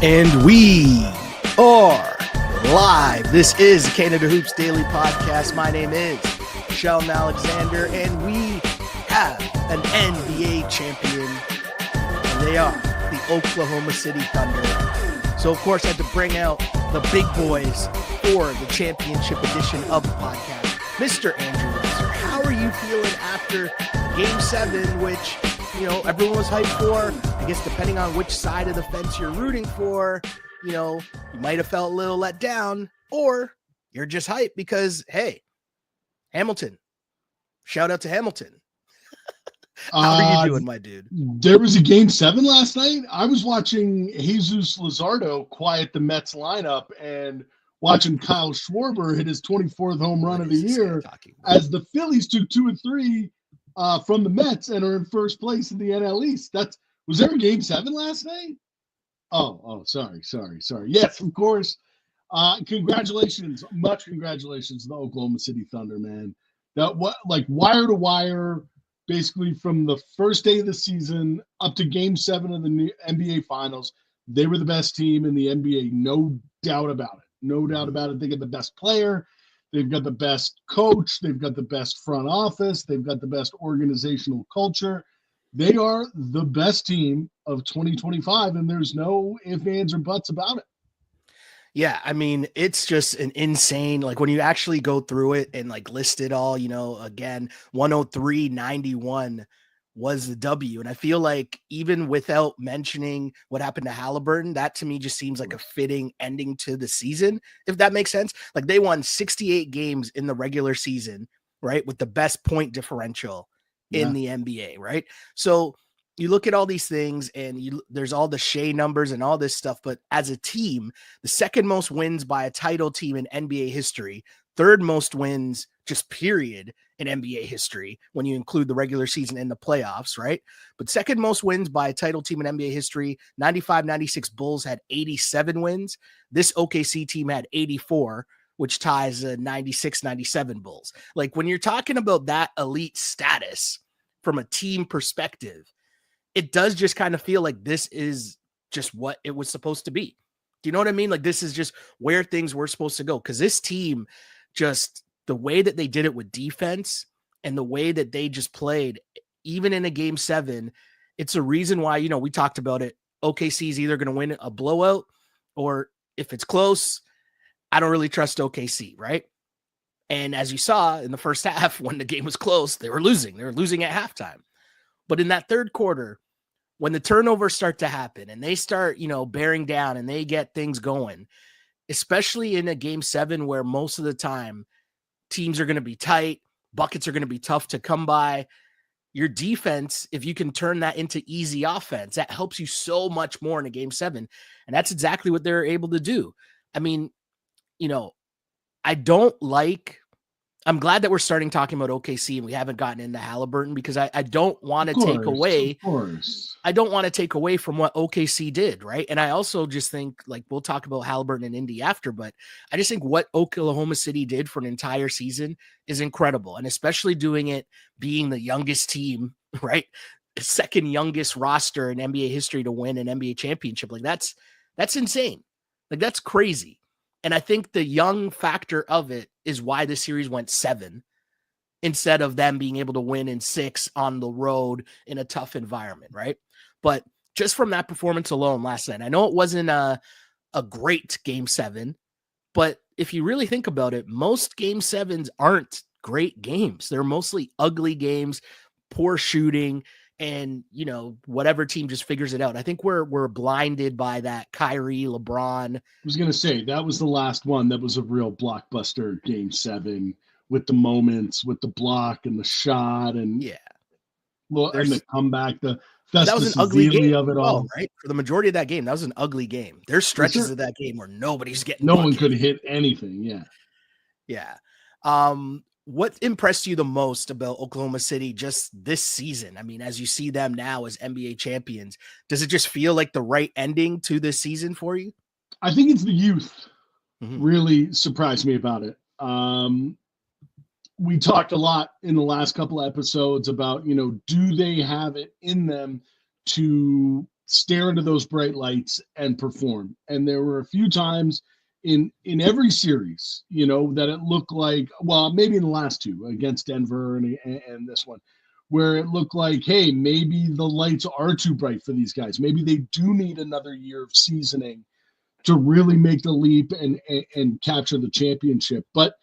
And we are live. This is the Canada Hoops Daily Podcast. My name is Shai Gilgeous-Alexander, and we have an NBA champion, and they are the Oklahoma City Thunder. So, of course, I had to bring out the big boys for the championship edition of the podcast. Mr. Andrew Weiser, how are you feeling after Game 7, which, everyone was hyped for? I guess depending on which side of the fence you're rooting for, you might have felt a little let down, or you're just hyped because, hey, Hamilton. Shout out to Hamilton. How are you doing, my dude? There was a Game 7 last night. I was watching Jesus Luzardo quiet the Mets lineup and watching Kyle Schwarber hit his 24th home run of the year as the Phillies took 2 and 3 from the Mets and are in first place in the NL East. Was there a Game 7 last night? Oh, sorry. Yes, of course. Congratulations, much congratulations to the Oklahoma City Thunder, man. Wire to wire, basically from the first day of the season up to Game 7 of the NBA Finals, they were the best team in the NBA, no doubt about it. No doubt about it. They got the best player. They've got the best coach. They've got the best front office. They've got the best organizational culture. They are the best team of 2025, and there's no ifs, ands, or buts about it. Yeah, I mean, it's just an insane, when you actually go through it and list it all, again, 103-91 was the W. And I feel like even without mentioning what happened to Halliburton, that to me just seems like a fitting ending to the season, if that makes sense. They won 68 games in the regular season, right? With the best point differential in the NBA, right? So you look at all these things and there's all the Shai numbers and all this stuff, but as a team, the second most wins by a title team in NBA history, third most wins just period in NBA history when you include the regular season and the playoffs, right? But second most wins by a title team in NBA history, 95-96 Bulls had 87 wins. This OKC team had 84, which ties 96-97 Bulls. When you're talking about that elite status from a team perspective, it does just kind of feel like this is just what it was supposed to be. Do you know what I mean? This is just where things were supposed to go. Because this team, just the way that they did it with defense and the way that they just played, even in a Game 7, it's a reason why, we talked about it. OKC is either going to win a blowout, or if it's close, I don't really trust OKC, right? And as you saw in the first half, when the game was close, they were losing. They were losing at halftime. But in that third quarter, when the turnovers start to happen and they start, bearing down and they get things going, especially in a Game 7 where most of the time teams are going to be tight, buckets are going to be tough to come by, your defense, if you can turn that into easy offense, that helps you so much more in a Game 7. And that's exactly what they're able to do. I mean, I'm glad that we're starting talking about OKC and we haven't gotten into Halliburton, because I don't want to take away. I don't want to take away from what OKC did, right? And I also just think, we'll talk about Halliburton and Indy after, but I just think what Oklahoma City did for an entire season is incredible. And especially doing it being the youngest team, right? Second youngest roster in NBA history to win an NBA championship. That's insane. That's crazy. And I think the young factor of it is why the series went 7 instead of them being able to win in 6 on the road in a tough environment, right? But just from that performance alone last night, I know it wasn't a great Game 7, but if you really think about it, most Game 7s aren't great games. They're mostly ugly games, poor shooting, and, whatever team just figures it out. I think we're blinded by that Kyrie, LeBron. I was going to say, that was the last one that was a real blockbuster Game 7 with the moments, with the block and the shot and and the comeback, that was an ugly game of it all. Right? For the majority of that game, that was an ugly game. There's stretches of that game where nobody's getting no one could hit anything. Yeah. What impressed you the most about Oklahoma City just this season? I mean, as you see them now as NBA champions, does it just feel like the right ending to this season for you? I think it's the youth. Really surprised me about it. We talked a lot in the last couple of episodes about, do they have it in them to stare into those bright lights and perform. And there were a few times in every series, that it looked like, well, maybe in the last two against Denver and this one, where it looked like, hey, maybe the lights are too bright for these guys. Maybe they do need another year of seasoning to really make the leap and capture the championship. But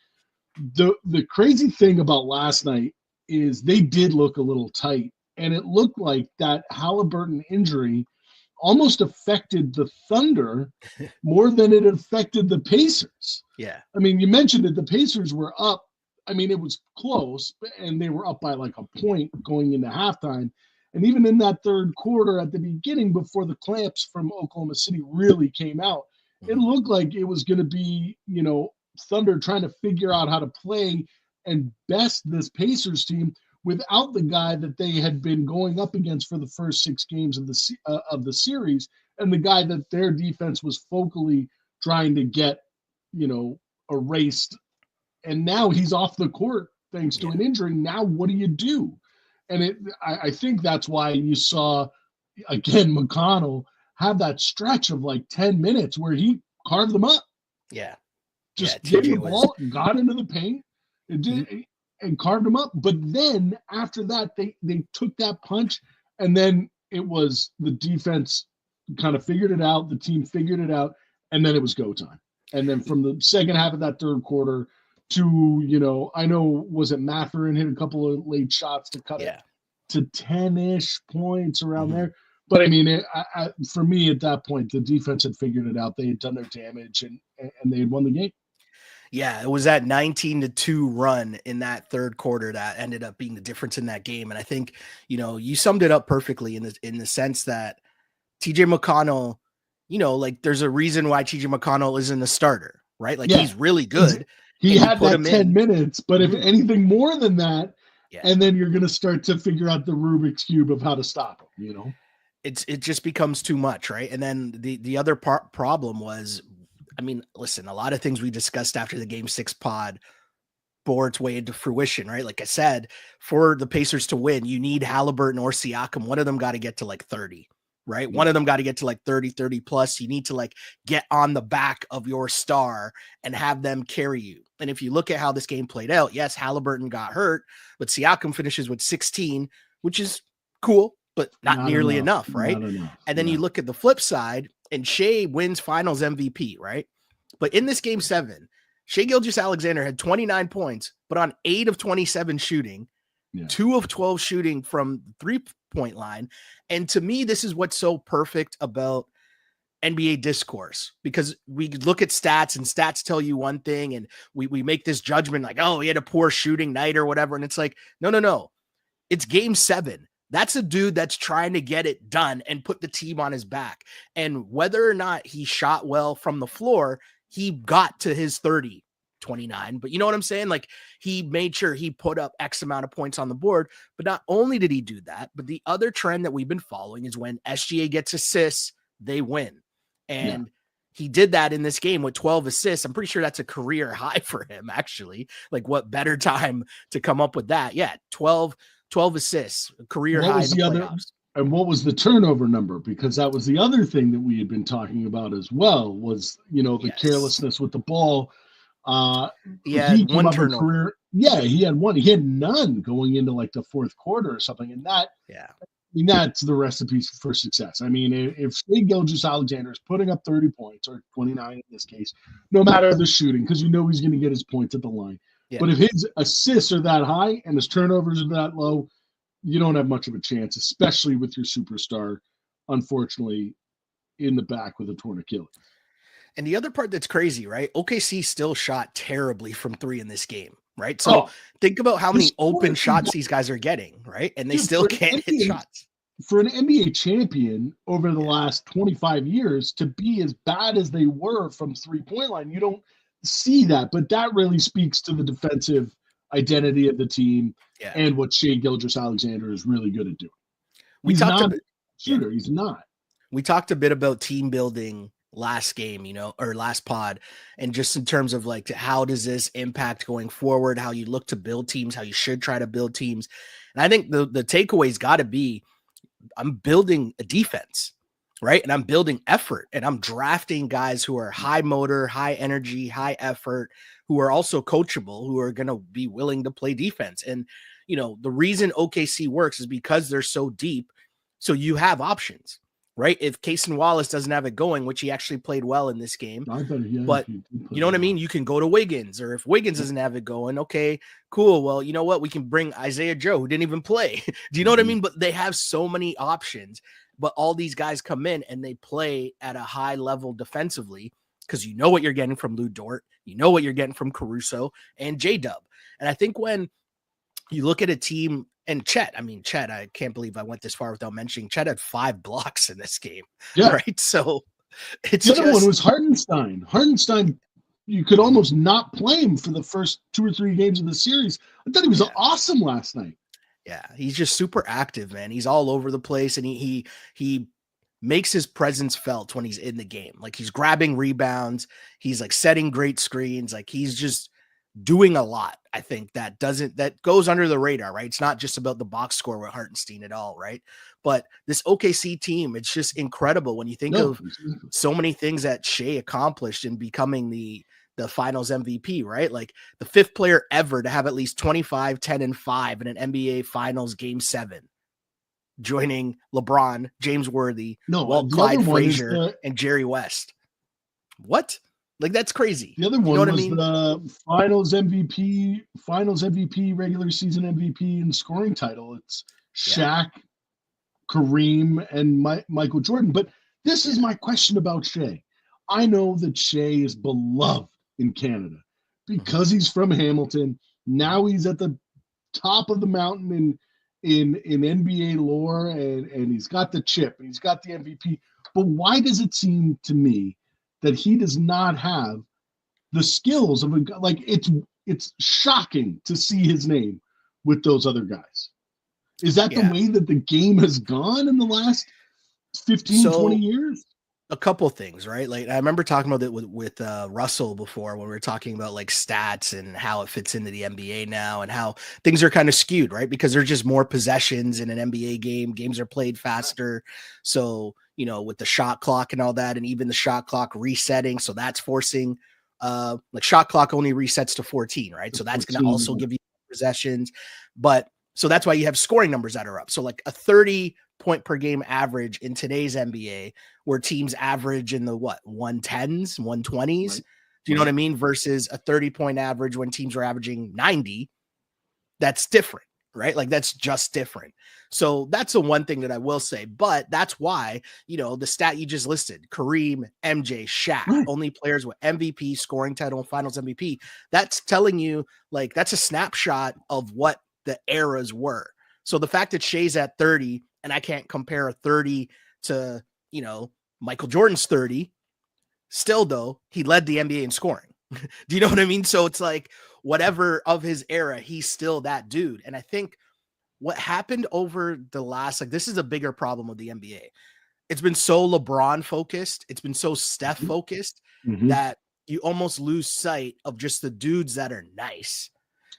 the crazy thing about last night is they did look a little tight, and it looked like that Halliburton injury almost affected the Thunder more than it affected the Pacers. Yeah. I mean, you mentioned that the Pacers were up. I mean, it was close, and they were up by like a point going into halftime. And even in that third quarter at the beginning, before the clamps from Oklahoma City really came out, it looked like it was going to be, Thunder trying to figure out how to play and best this Pacers team without the guy that they had been going up against for the first 6 games of the series, and the guy that their defense was focally trying to get, erased. And now he's off the court thanks to an injury. Now what do you do? And I think that's why you saw, again, McConnell have that stretch of like 10 minutes where he carved them up. Yeah. Just gave the ball, got into the paint, and carved them up. But then after that, they took that punch, and then it was the defense kind of figured it out. The team figured it out, and then it was go time. And then from the second half of that third quarter to, I know, was it Mathurin hit a couple of late shots to cut it to 10-ish points around there. But I mean, for me at that point, the defense had figured it out. They had done their damage, and they had won the game. Yeah, it was that 19-2 run in that third quarter that ended up being the difference in that game. And I think, you summed it up perfectly in the sense that TJ McConnell, like there's a reason why TJ McConnell isn't a starter, right? Like he's really good. He had that 10 minutes, but if anything more than that, and then you're going to start to figure out the Rubik's Cube of how to stop him, It just becomes too much, right? And then the other problem was, I mean, listen, a lot of things we discussed after the Game 6 pod bore its way into fruition, right? Like I said, for the Pacers to win, you need Halliburton or Siakam. One of them got to get to like 30, right? One of them got to get to like 30 plus. You need to like get on the back of your star and have them carry you. And if you look at how this game played out, yes, Halliburton got hurt, but Siakam finishes with 16, which is cool, but not nearly enough, right? And then you look at the flip side, and Shai wins finals MVP, right? But in this game 7, Shai Gilgeous-Alexander had 29 points, but on 8 of 27 shooting, 2 of 12 shooting from the 3-point line. And to me, this is what's so perfect about NBA discourse, because we look at stats and stats tell you one thing, and we make this judgment like, oh, he had a poor shooting night or whatever. And it's like, no. It's game 7. That's a dude that's trying to get it done and put the team on his back. And whether or not he shot well from the floor, he got to his 30, 29. But you know what I'm saying? Like, he made sure he put up X amount of points on the board. But not only did he do that, but the other trend that we've been following is when SGA gets assists, they win. And he did that in this game with 12 assists. I'm pretty sure that's a career high for him, actually. Like, what better time to come up with that? Yeah, 12 assists, career high in the playoffs. And what was the turnover number? Because that was the other thing that we had been talking about as well, was, the carelessness with the ball. He had one turnover. He had one. He had none going into like the fourth quarter or something. And that, that's the recipe for success. I mean, if Shai Gilgeous-Alexander is putting up 30 points, or 29 in this case, no matter the shooting, because he's going to get his points at the line. Yeah. But if his assists are that high and his turnovers are that low, you don't have much of a chance, especially with your superstar, unfortunately, in the back with a torn Achilles. And the other part that's crazy, right? OKC still shot terribly from 3 in this game, right? So think about how many open shots these guys are getting, right? And they still can't hit shots. For an NBA champion over the last 25 years to be as bad as they were from 3-point line, you don't see that. But that really speaks to the defensive identity of the team and what Shai Gilgeous-Alexander is really good at doing. He's not a shooter. He's not. We talked a bit about team building last game, or last pod, and just in terms of like, how does this impact going forward, how you look to build teams, how you should try to build teams. And I think the takeaway's got to be, I'm building a defense. right? And I'm building effort, and I'm drafting guys who are high motor, high energy, high effort, who are also coachable, who are going to be willing to play defense. And, the reason OKC works is because they're so deep. So you have options, right? If Cason Wallace doesn't have it going, which he actually played well in this game, but you know what I mean? You can go to Wiggins, or if Wiggins doesn't have it going, okay, cool. Well, you know what? We can bring Isaiah Joe, who didn't even play. Do you know what I mean? But they have so many options, but all these guys come in and they play at a high level defensively, because you know what you're getting from Lou Dort, you know what you're getting from Caruso and J-Dub. And I think when you look at a team, and Chet, I can't believe I went this far without mentioning Chet had 5 blocks in this game. Yeah. Right. So it's the other one was Hartenstein. Hartenstein, you could almost not play him for the first 2 or 3 games of the series. I thought he was awesome last night. Yeah. He's just super active, man. He's all over the place, and he makes his presence felt when he's in the game. Like, he's grabbing rebounds. He's like setting great screens. Like, he's just doing a lot. I think that goes under the radar, right? It's not just about the box score with Hartenstein at all, right? But this OKC team, it's just incredible when you think of so many things that Shai accomplished in becoming the finals MVP, right? Like, the 5th player ever to have at least 25, 10, and 5 in an NBA Finals Game 7, joining LeBron, James Worthy, Clyde Frazier, and Jerry West. What? Like, that's crazy. The other one was the finals MVP, regular season MVP, and scoring title. It's Shaq, Kareem, and Michael Jordan. But this is my question about Shai. I know that Shai is beloved in Canada because he's from Hamilton. Now he's at the top of the mountain in NBA lore, and he's got the chip, and he's got the MVP. But why does it seem to me that he does not have the skills of it's shocking to see his name with those other guys? Is that the way that the game has gone in the last 15, 20 years? A couple things, right? Like, I remember talking about it with Russell before, when we were talking about like stats and how it fits into the NBA now, and how things are kind of skewed, right? Because there's just more possessions in an NBA game. Games are played faster. So, with the shot clock and all that, and even the shot clock resetting. So that's forcing, like, shot clock only resets to 14, right? So that's going to also give you possessions. But so that's why you have scoring numbers that are up. So like a 30 point per game average in today's NBA, where teams average in the 110s, 120s. Right. Do you know what I mean? Versus a 30-point average when teams are averaging 90. That's different, right? Like, that's just different. So that's the one thing that I will say. But that's why, the stat you just listed, Kareem, MJ, Shaq, only players with MVP, scoring title, and finals MVP. That's telling you, like, that's a snapshot of what the eras were. So the fact that Shai's at 30, and I can't compare a 30 to, Michael Jordan's 30, still, though, he led the NBA in scoring. Do you know what I mean? So it's like, whatever of his era, he's still that dude. And I think what happened over the last, like, this is a bigger problem with the NBA. It's been so LeBron focused. It's been so Steph focused that you almost lose sight of just the dudes that are nice.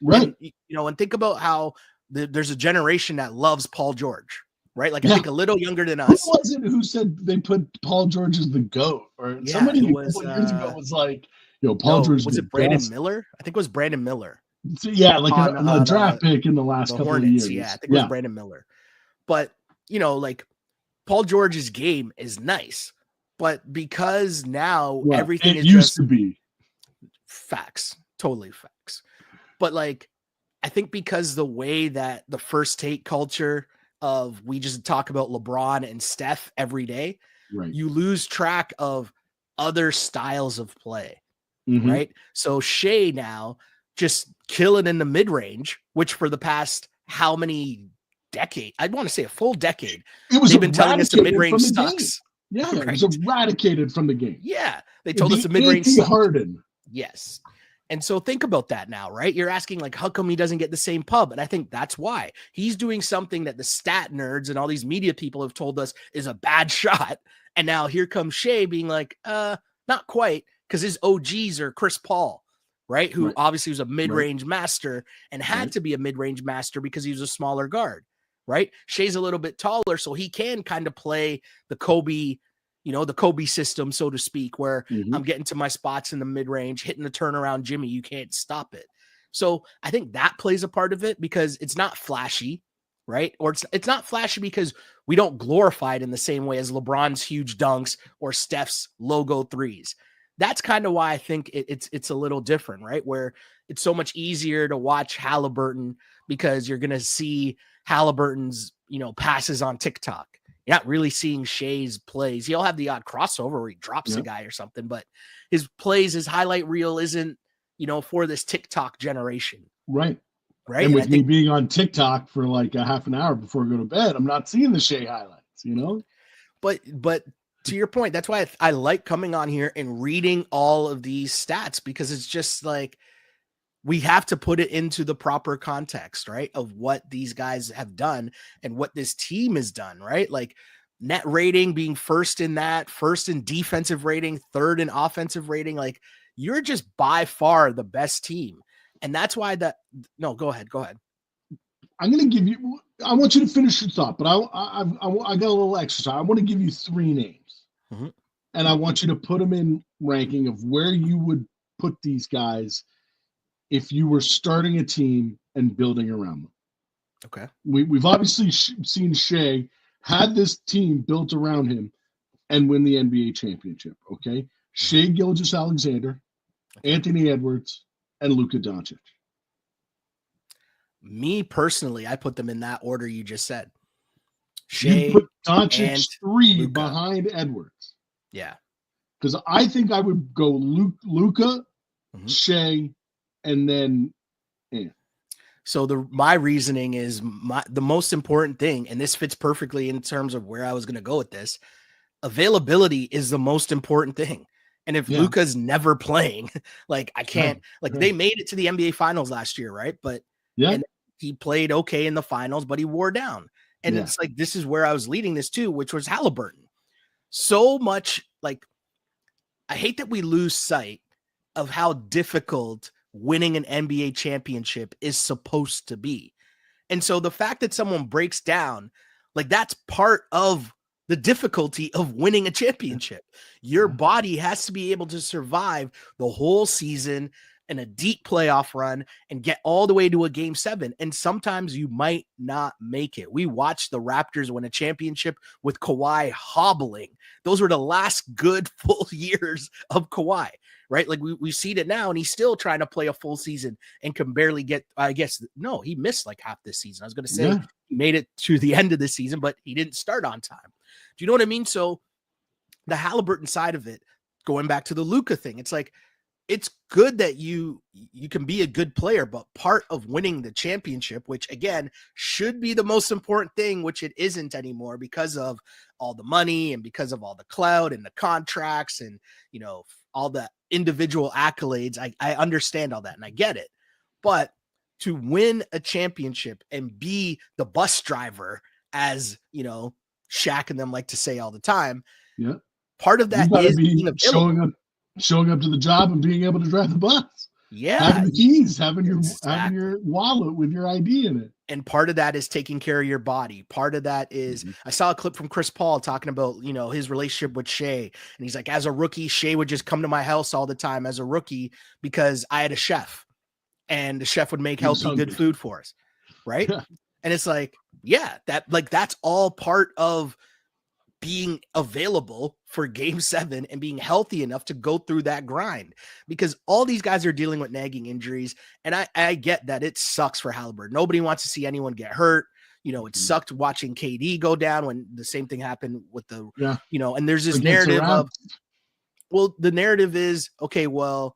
Right. And, and think about how there's a generation that loves Paul George, right? Like, I think a little younger than us. Who was it who said they put Paul George as the GOAT? Or somebody a couple years ago was like, Paul George was it Brandon Miller? I think it was Brandon Miller. So, like on a draft pick in the last couple Hornets, of years. Yeah, I think it was Brandon Miller. But, like, Paul George's game is nice, but because now everything used to be facts, totally facts. But, like, I think because the way that the first take culture of, we just talk about LeBron and Steph every day, you lose track of other styles of play, right? So Shai now just killing in the mid-range, which for the past how many decades, I'd want to say a full decade, they've been telling us the mid-range sucks. Yeah, it was eradicated from the game. Yeah, they told us the mid-range sucks. Harden. Yes. And so think about that now, right? You're asking, like, how come he doesn't get the same pub? And I think that's why. He's doing something that the stat nerds and all these media people have told us is a bad shot. And now here comes Shai being like, not quite, because his OGs are Chris Paul, right? Who obviously was a mid-range master and had to be a mid-range master because he was a smaller guard, right? Shai's a little bit taller, so he can kind of play the Kobe the Kobe system, so to speak, where I'm getting to my spots in the mid-range, hitting the turnaround Jimmy. You can't stop it. So I think that plays a part of it because it's not flashy, right? Or it's not flashy because we don't glorify it in the same way as LeBron's huge dunks or Steph's logo threes. That's kind of why I think it's a little different, right? Where it's so much easier to watch Halliburton because you're going to see Halliburton's, passes on TikTok. You're not really seeing Shai's plays. He'll have the odd crossover where he drops a guy or something, but his plays, his highlight reel isn't, for this TikTok generation. Right. Right. And with me being on TikTok for like a half an hour before I go to bed, I'm not seeing the Shai highlights, But to your point, that's why I like coming on here and reading all of these stats, because it's just like, we have to put it into the proper context, right? Of what these guys have done and what this team has done, right? Like net rating being first in defensive rating, third in offensive rating. Like you're just by far the best team. And that's why no, go ahead. I'm going to give you, I want you to finish your thought, but I got a little exercise. I want to give you 3 names and I want you to put them in ranking of where you would put these guys if you were starting a team and building around them. Okay. We've obviously seen Shai had this team built around him and win the NBA championship. Okay. Shai Gilgeous-Alexander, Anthony Edwards, and Luka Doncic. Me personally, I put them in that order you just said. Shai, you put Doncic 3 Luka behind Edwards. Yeah. Because I think I would go Luka, Shai, and then So my reasoning is the most important thing, and this fits perfectly in terms of where I was going to go with this. Availability is the most important thing. And if Luka's never playing, like I can't, they made it to the NBA finals last year, right? But and he played okay in the finals, but he wore down. And it's like, this is where I was leading this to, which was Halliburton. So much, like, I hate that we lose sight of how difficult winning an NBA championship is supposed to be. And so the fact that someone breaks down, like that's part of the difficulty of winning a championship. Your body has to be able to survive the whole season and a deep playoff run and get all the way to a game 7. And sometimes you might not make it. We watched the Raptors win a championship with Kawhi hobbling. Those were the last good full years of Kawhi, right? Like we've seen it now, and he's still trying to play a full season and can barely get, no, he missed like half this season. I was going to say he made it to the end of the season, but he didn't start on time. Do you know what I mean? So the Halliburton side of it, going back to the Luka thing, it's like, it's good that you can be a good player, but part of winning the championship, which again should be the most important thing, which it isn't anymore because of all the money and because of all the clout and the contracts and, all the individual accolades. I understand all that and I get it, but to win a championship and be the bus driver, as Shaq and them like to say all the time. Yeah. Part of that is being showing up to the job and being able to drive the bus. Yeah. Having the keys, having your wallet with your ID in it. And part of that is taking care of your body. Part of that is, I saw a clip from Chris Paul talking about, his relationship with Shai. And he's like, as a rookie, Shai would just come to my house all the time as a rookie because I had a chef and the chef would make healthy, good food for us. Right. Yeah. And it's like, that's all part of being available for game 7 and being healthy enough to go through that grind, because all these guys are dealing with nagging injuries. And I get that it sucks for Halliburton. Nobody wants to see anyone get hurt. It sucked watching KD go down when the same thing happened with and there's this narrative of, the narrative is, okay, well,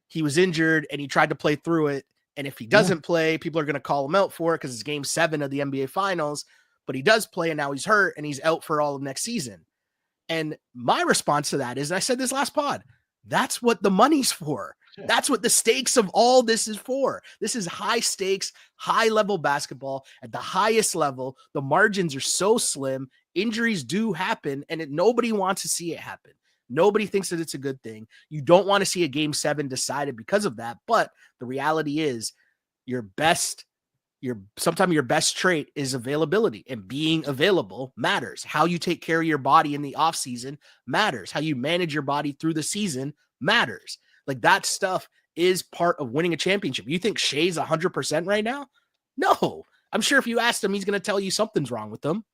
he was injured and he tried to play through it. And if he doesn't play, people are going to call him out for it because it's game 7 of the NBA finals. But he does play, and now he's hurt, and he's out for all of next season. And my response to that is, and I said this last pod, that's what the money's for. Yeah. That's what the stakes of all this is for. This is high stakes, high level basketball at the highest level. The margins are so slim. Injuries do happen, and nobody wants to see it happen. Nobody thinks that it's a good thing. You don't want to see a game 7 decided because of that. But the reality is your best Sometimes your best trait is availability, and being available matters. How you take care of your body in the off season matters. How you manage your body through the season matters. Like that stuff is part of winning a championship. You think Shai's 100% right now? No, I'm sure if you asked him, he's going to tell you something's wrong with him.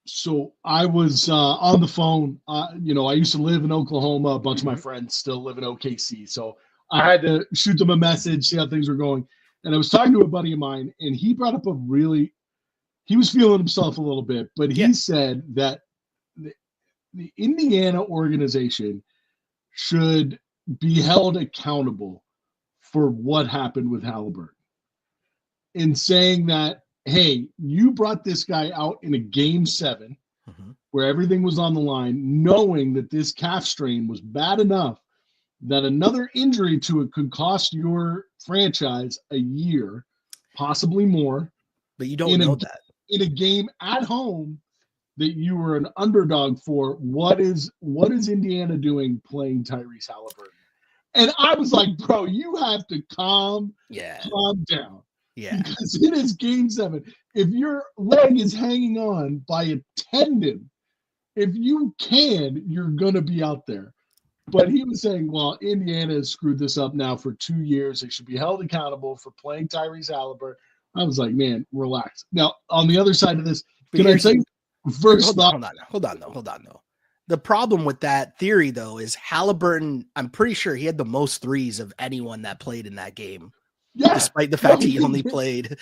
So I was on the phone. I used to live in Oklahoma. A bunch of my friends still live in OKC. So I had to shoot them a message, see how things were going. And I was talking to a buddy of mine, and he brought up he was feeling himself a little bit, but he said that the Indiana organization should be held accountable for what happened with Halliburton. In saying that, hey, you brought this guy out in a game 7 where everything was on the line, knowing that this calf strain was bad enough that another injury to it could cost your franchise a year, possibly more. But you don't know that. In a game at home that you were an underdog for, what is Indiana doing playing Tyrese Halliburton? And I was like, bro, you have to calm down. Yeah. Because it is game 7. If your leg is hanging on by a tendon, if you can, you're going to be out there. But he was saying, well, Indiana has screwed this up now for 2 years. They should be held accountable for playing Tyrese Halliburton. I was like, man, relax. Now, on the other side of this, can I say first thought? Hold on, though. The problem with that theory, though, is Halliburton, I'm pretty sure he had the most threes of anyone that played in that game. Yeah, despite the fact he only played,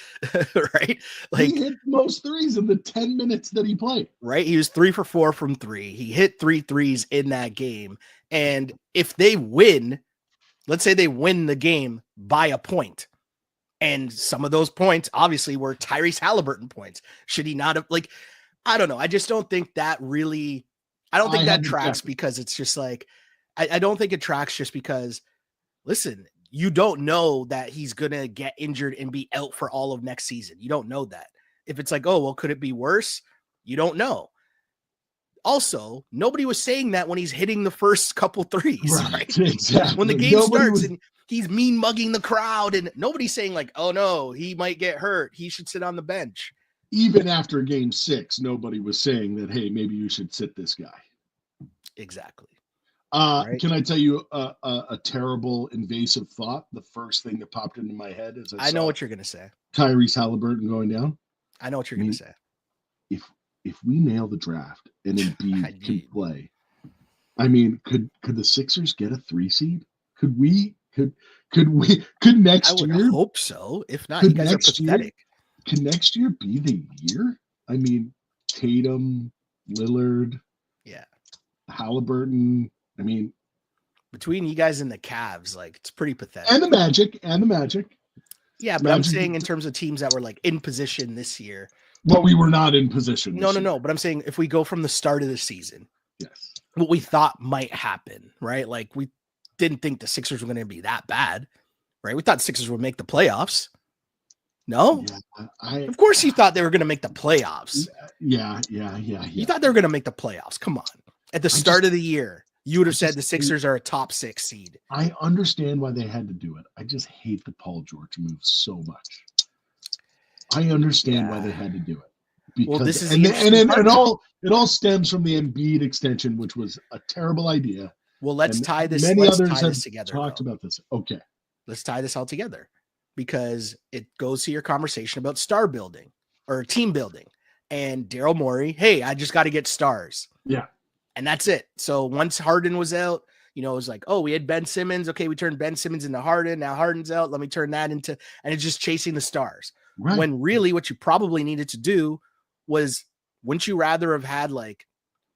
right? Like he hit most threes in the 10 minutes that he played. Right. He was 3 for 4 from 3. He hit 3 threes in that game. And if they win, let's say they win the game by a point, and some of those points obviously were Tyrese Halliburton points. Should he not have, like, I don't know. I just don't think that really, I don't think that tracks because it's just like, I don't think it tracks just because, listen, you don't know that he's going to get injured and be out for all of next season. You don't know that. If it's like, oh, well, could it be worse? You don't know. Also, nobody was saying that when he's hitting the first couple threes, right? Exactly. When the game starts and he's mean mugging the crowd, and nobody's saying like, oh no, he might get hurt. He should sit on the bench. Even after game 6, nobody was saying that, hey, maybe you should sit this guy. Exactly. Right? Can I tell you a terrible invasive thought? The first thing that popped into my head is I know what you're going to say. Tyrese Halliburton going down. I know what you're going to say. If we nail the draft and Embiid can play, I mean, could the Sixers get a 3 seed? Could next year? I would hope so. If not, you guys are pathetic. Can next year be the year? I mean, Tatum, Lillard, Halliburton. I mean, between you guys and the Cavs, like, it's pretty pathetic. And the Magic. Yeah, but I'm saying in terms of teams that were like in position this year. Well, we were not in position. No. But I'm saying if we go from the start of the season, what we thought might happen, right? Like, we didn't think the Sixers were going to be that bad, right? We thought Sixers would make the playoffs. No? Yeah, of course you thought they were going to make the playoffs. Yeah. You thought they were going to make the playoffs. Come on. At the start of the year, you would have said the Sixers are a top 6 seed. I understand why they had to do it. I just hate the Paul George move so much. I understand why they had to do it. Because, well, this is it all stems from the Embiid extension, which was a terrible idea. Well, let's tie this. Many others have together. Talked about this. Okay, let's tie this all together because it goes to your conversation about star building or team building. And Daryl Morey, hey, I just got to get stars. Yeah, and that's it. So once Harden was out, it was like, oh, we had Ben Simmons. Okay, we turned Ben Simmons into Harden. Now Harden's out. Let me turn that into, and it's just chasing the stars. Right. When really what you probably needed to do was, wouldn't you rather have had like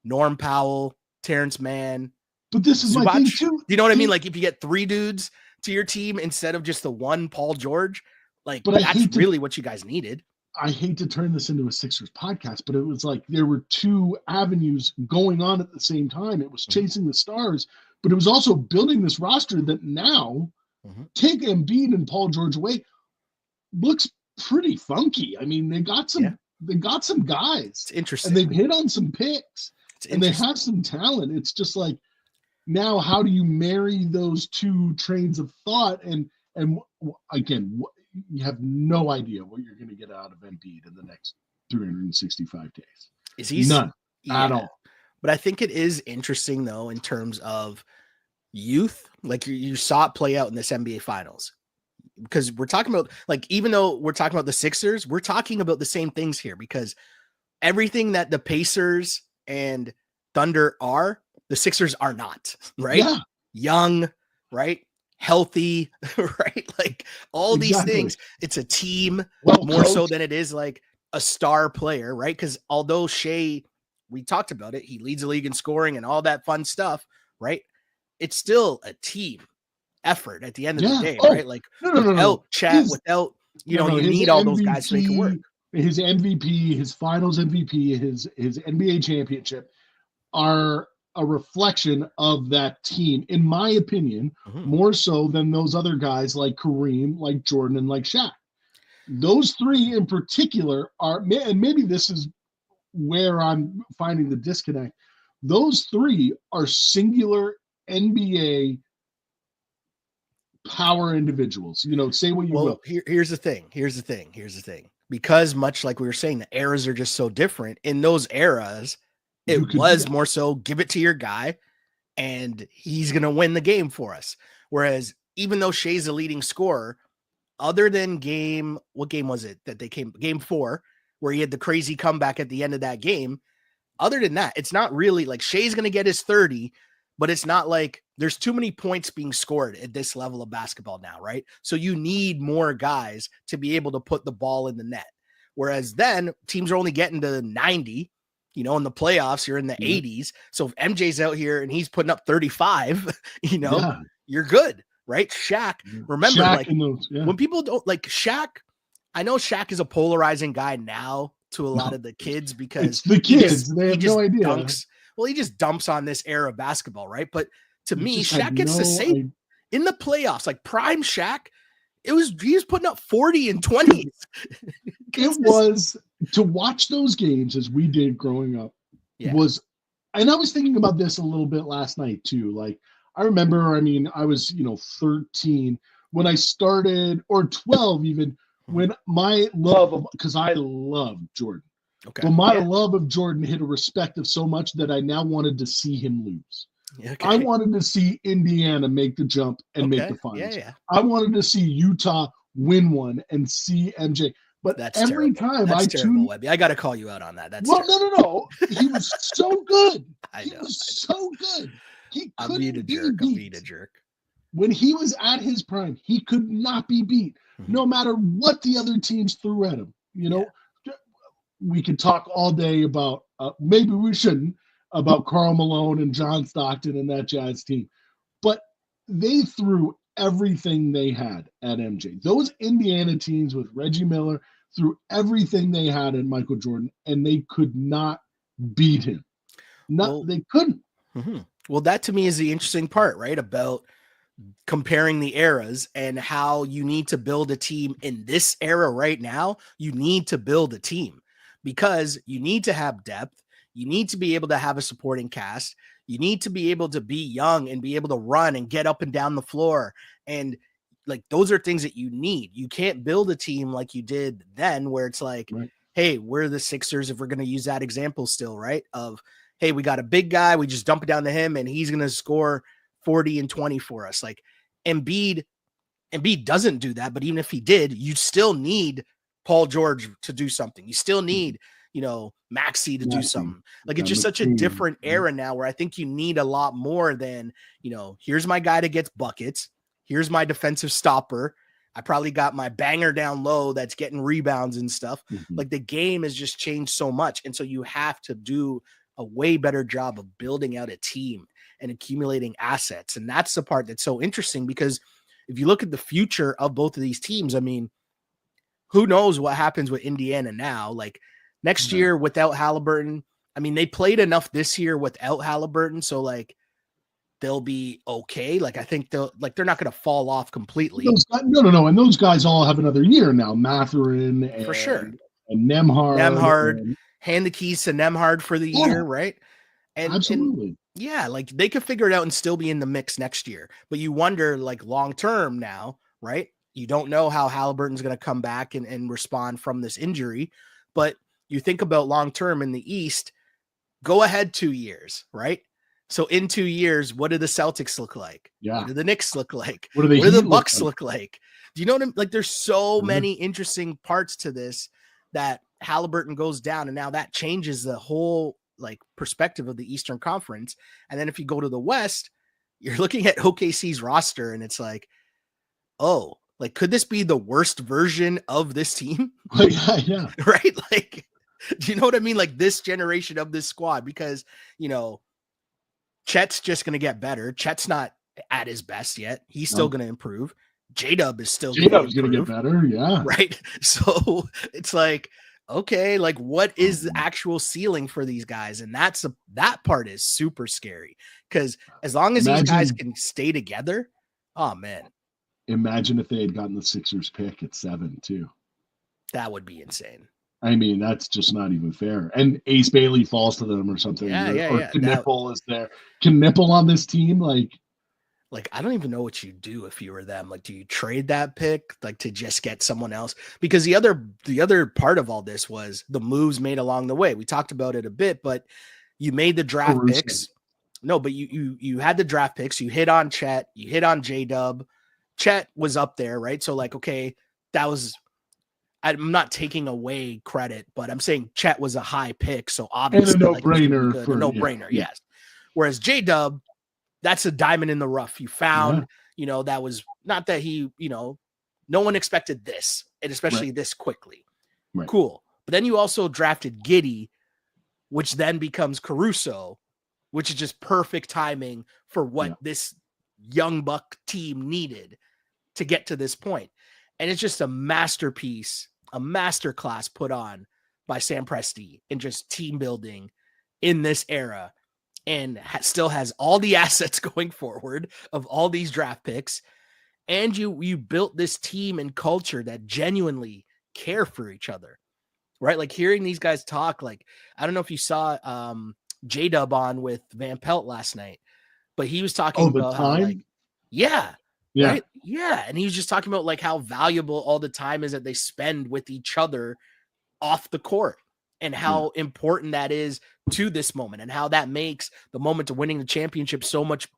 Norm Powell, Terrence Mann? But this is Zubac? my thing too. You know what I mean? Like, if you get 3 dudes to your team instead of just the one Paul George, like, that's really what you guys needed. I hate to turn this into a Sixers podcast, but it was like there were 2 avenues going on at the same time. It was chasing the stars, but it was also building this roster that now, take Embiid and Paul George away, looks pretty funky. I mean, they got some guys. It's interesting. And they've hit on some picks. And they have some talent. It's just like, now how do you marry those 2 trains of thought? And again, you have no idea what you're going to get out of Embiid in the next 365 days. Is he none at all? But I think it is interesting though in terms of youth. Like you saw it play out in this NBA Finals. Because we're talking about, like, even though we're talking about the Sixers, we're talking about the same things here, because everything that the Pacers and Thunder are, the Sixers are not, right? Yeah. Young, right? Healthy, right? Like all these things. It's a team more so than it is like a star player, right? Because although Shai, we talked about it, he leads the league in scoring and all that fun stuff, right? It's still a team effort at the end of the day, right? Like without Chat, without, you need all those guys to make it work. His MVP, his finals MVP, his NBA championship are a reflection of that team, in my opinion, more so than those other guys like Kareem, like Jordan, and like Shaq. Those three in particular are, and maybe this is where I'm finding the disconnect. Those three are singular NBA power individuals. Say what you will. Here's the thing. Because much like we were saying, the eras are just so different. In those eras, it was more so give it to your guy and he's going to win the game for us. Whereas even though Shai's the leading scorer, other than what game was it that they came? Game 4, where he had the crazy comeback at the end of that game. Other than that, it's not really like Shai's going to get his 30, but it's not like there's too many points being scored at this level of basketball now, right? So you need more guys to be able to put the ball in the net. Whereas then teams are only getting to 90, in the playoffs, you're in the 80s. So if MJ's out here and he's putting up 35, you're good, right? Shaq, remember, when people don't like Shaq, I know Shaq is a polarizing guy now to a lot of the kids because it's the kids, they have no idea. He just dumps on this era of basketball, right? But to me, Shaq gets to say in the playoffs, like prime Shaq, he was putting up 40 and 20s. It was to watch those games as we did growing up was, and I was thinking about this a little bit last night too. Like I remember, I was 13 when I started, or 12 even, when my love of, because I love Jordan. Okay. Well, my love of Jordan hit a respect of so much that I now wanted to see him lose. Okay. I wanted to see Indiana make the jump and make the finals. I wanted to see Utah win one and see MJ. But that's every terrible. time I got to call you out on that. That's no. He was so good. He was so good. He couldn't be beat. I'm being a jerk. When he was at his prime, he could not be beat, no matter what the other teams threw at him. We could talk all day about, maybe we shouldn't, about Karl Malone and John Stockton and that Jazz team. But they threw everything they had at MJ. Those Indiana teams with Reggie Miller threw everything they had at Michael Jordan, and they could not beat him. They couldn't. Well, that to me is the interesting part, right? About comparing the eras and how you need to build a team in this era right now. You need to build a team because you need to have depth. You need to be able to have a supporting cast. You need to be able to be young and be able to run and get up and down the floor. And like, those are things that you need. You can't build a team like you did then, where it's like, hey, we're the Sixers, if we're going to use that example still, right? Of, hey, we got a big guy. We just dump it down to him and he's going to score 40 and 20 for us. Like Embiid doesn't do that. But even if he did, you still need Paul George to do something. You still need, Maxey to do something. Like, it's just such a different era now where I think you need a lot more than, here's my guy that gets buckets. Here's my defensive stopper. I probably got my banger down low that's getting rebounds and stuff. Like, the game has just changed so much. And so you have to do a way better job of building out a team and accumulating assets. And that's the part that's so interesting, because if you look at the future of both of these teams, who knows what happens with Indiana now? Like, next year without Halliburton, they played enough this year without Halliburton, so like they'll be okay. Like, I think they're not going to fall off completely. No, and those guys all have another year now. Mathurin, and, for sure, and Nembhard, hand the keys to Nembhard for the year, right? And absolutely, like they could figure it out and still be in the mix next year. But you wonder, like, long term now, right? You don't know how Halliburton's going to come back and respond from this injury, but you think about long-term in the East, go ahead 2 years, right? So in 2 years, what do the Celtics look like? Yeah. What do the Knicks look like? What do the Bucks look like? Do you know what I'm like? There's so many interesting parts to this that Halliburton goes down, and now that changes the whole like perspective of the Eastern Conference. And then if you go to the West, you're looking at OKC's roster, and it's like, oh, like could this be the worst version of this team? Yeah. Right? Like, do you know what I mean? Like this generation of this squad, because you know, Chet's just going to get better. Chet's not at his best yet. He's still going to improve. J-Dub is still going to get better. Yeah. Right. So it's like, okay, like what is the actual ceiling for these guys? And that part is super scary, because as long as these guys can stay together, oh man. Imagine if they had gotten the Sixers pick at 7 too. That would be insane. I mean, that's just not even fair. And Ace Bailey falls to them or something. Yeah. Knipple is there. Can Knipple on this team? Like, I don't even know what you do if you were them. Like, do you trade that pick like to just get someone else? Because the other part of all this was the moves made along the way. We talked about it a bit, but you made the draft picks. No, but you had the draft picks. You hit on Chet. You hit on J-Dub. Chet was up there, right? So like, okay, that was. I'm not taking away credit, but I'm saying Chet was a high pick, so obviously and a no-brainer. A no-brainer, yes. Whereas J-Dub, that's a diamond in the rough. You found, you know, that was not that he, you know, no one expected this, and especially this quickly. Right. Cool. But then you also drafted Giddey, which then becomes Caruso, which is just perfect timing for what this young buck team needed to get to this point. And it's just a masterpiece, a masterclass put on by Sam Presti in just team building in this era, and still has all the assets going forward of all these draft picks. And you built this team and culture that genuinely care for each other, right? Like hearing these guys talk, like, I don't know if you saw J-Dub on with Van Pelt last night, but he was talking about how, like, right? Yeah. And he was just talking about like how valuable all the time is that they spend with each other off the court, and how important that is to this moment, and how that makes the moment of winning the championship so much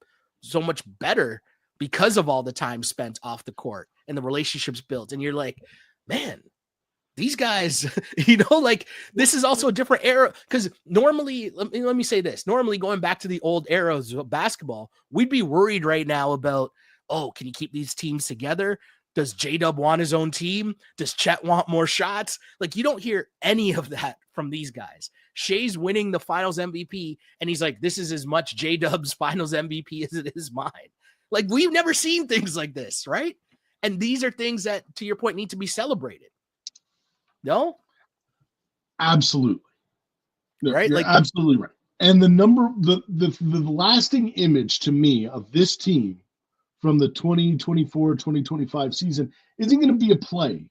better because of all the time spent off the court and the relationships built. And you're like, man, these guys, you know, like this is also a different era. Because normally, let me say this, normally going back to the old eras of basketball, we'd be worried right now about, oh, can you keep these teams together? Does J-Dub want his own team? Does Chet want more shots? Like, you don't hear any of that from these guys. Shai's winning the finals MVP, and he's like, this is as much J-Dub's finals MVP as it is mine. Like, we've never seen things like this, right? And these are things that, to your point, need to be celebrated. No? Absolutely. No, right? You're like absolutely right. And the lasting image to me of this team from the 2024-2025 season isn't going to be a play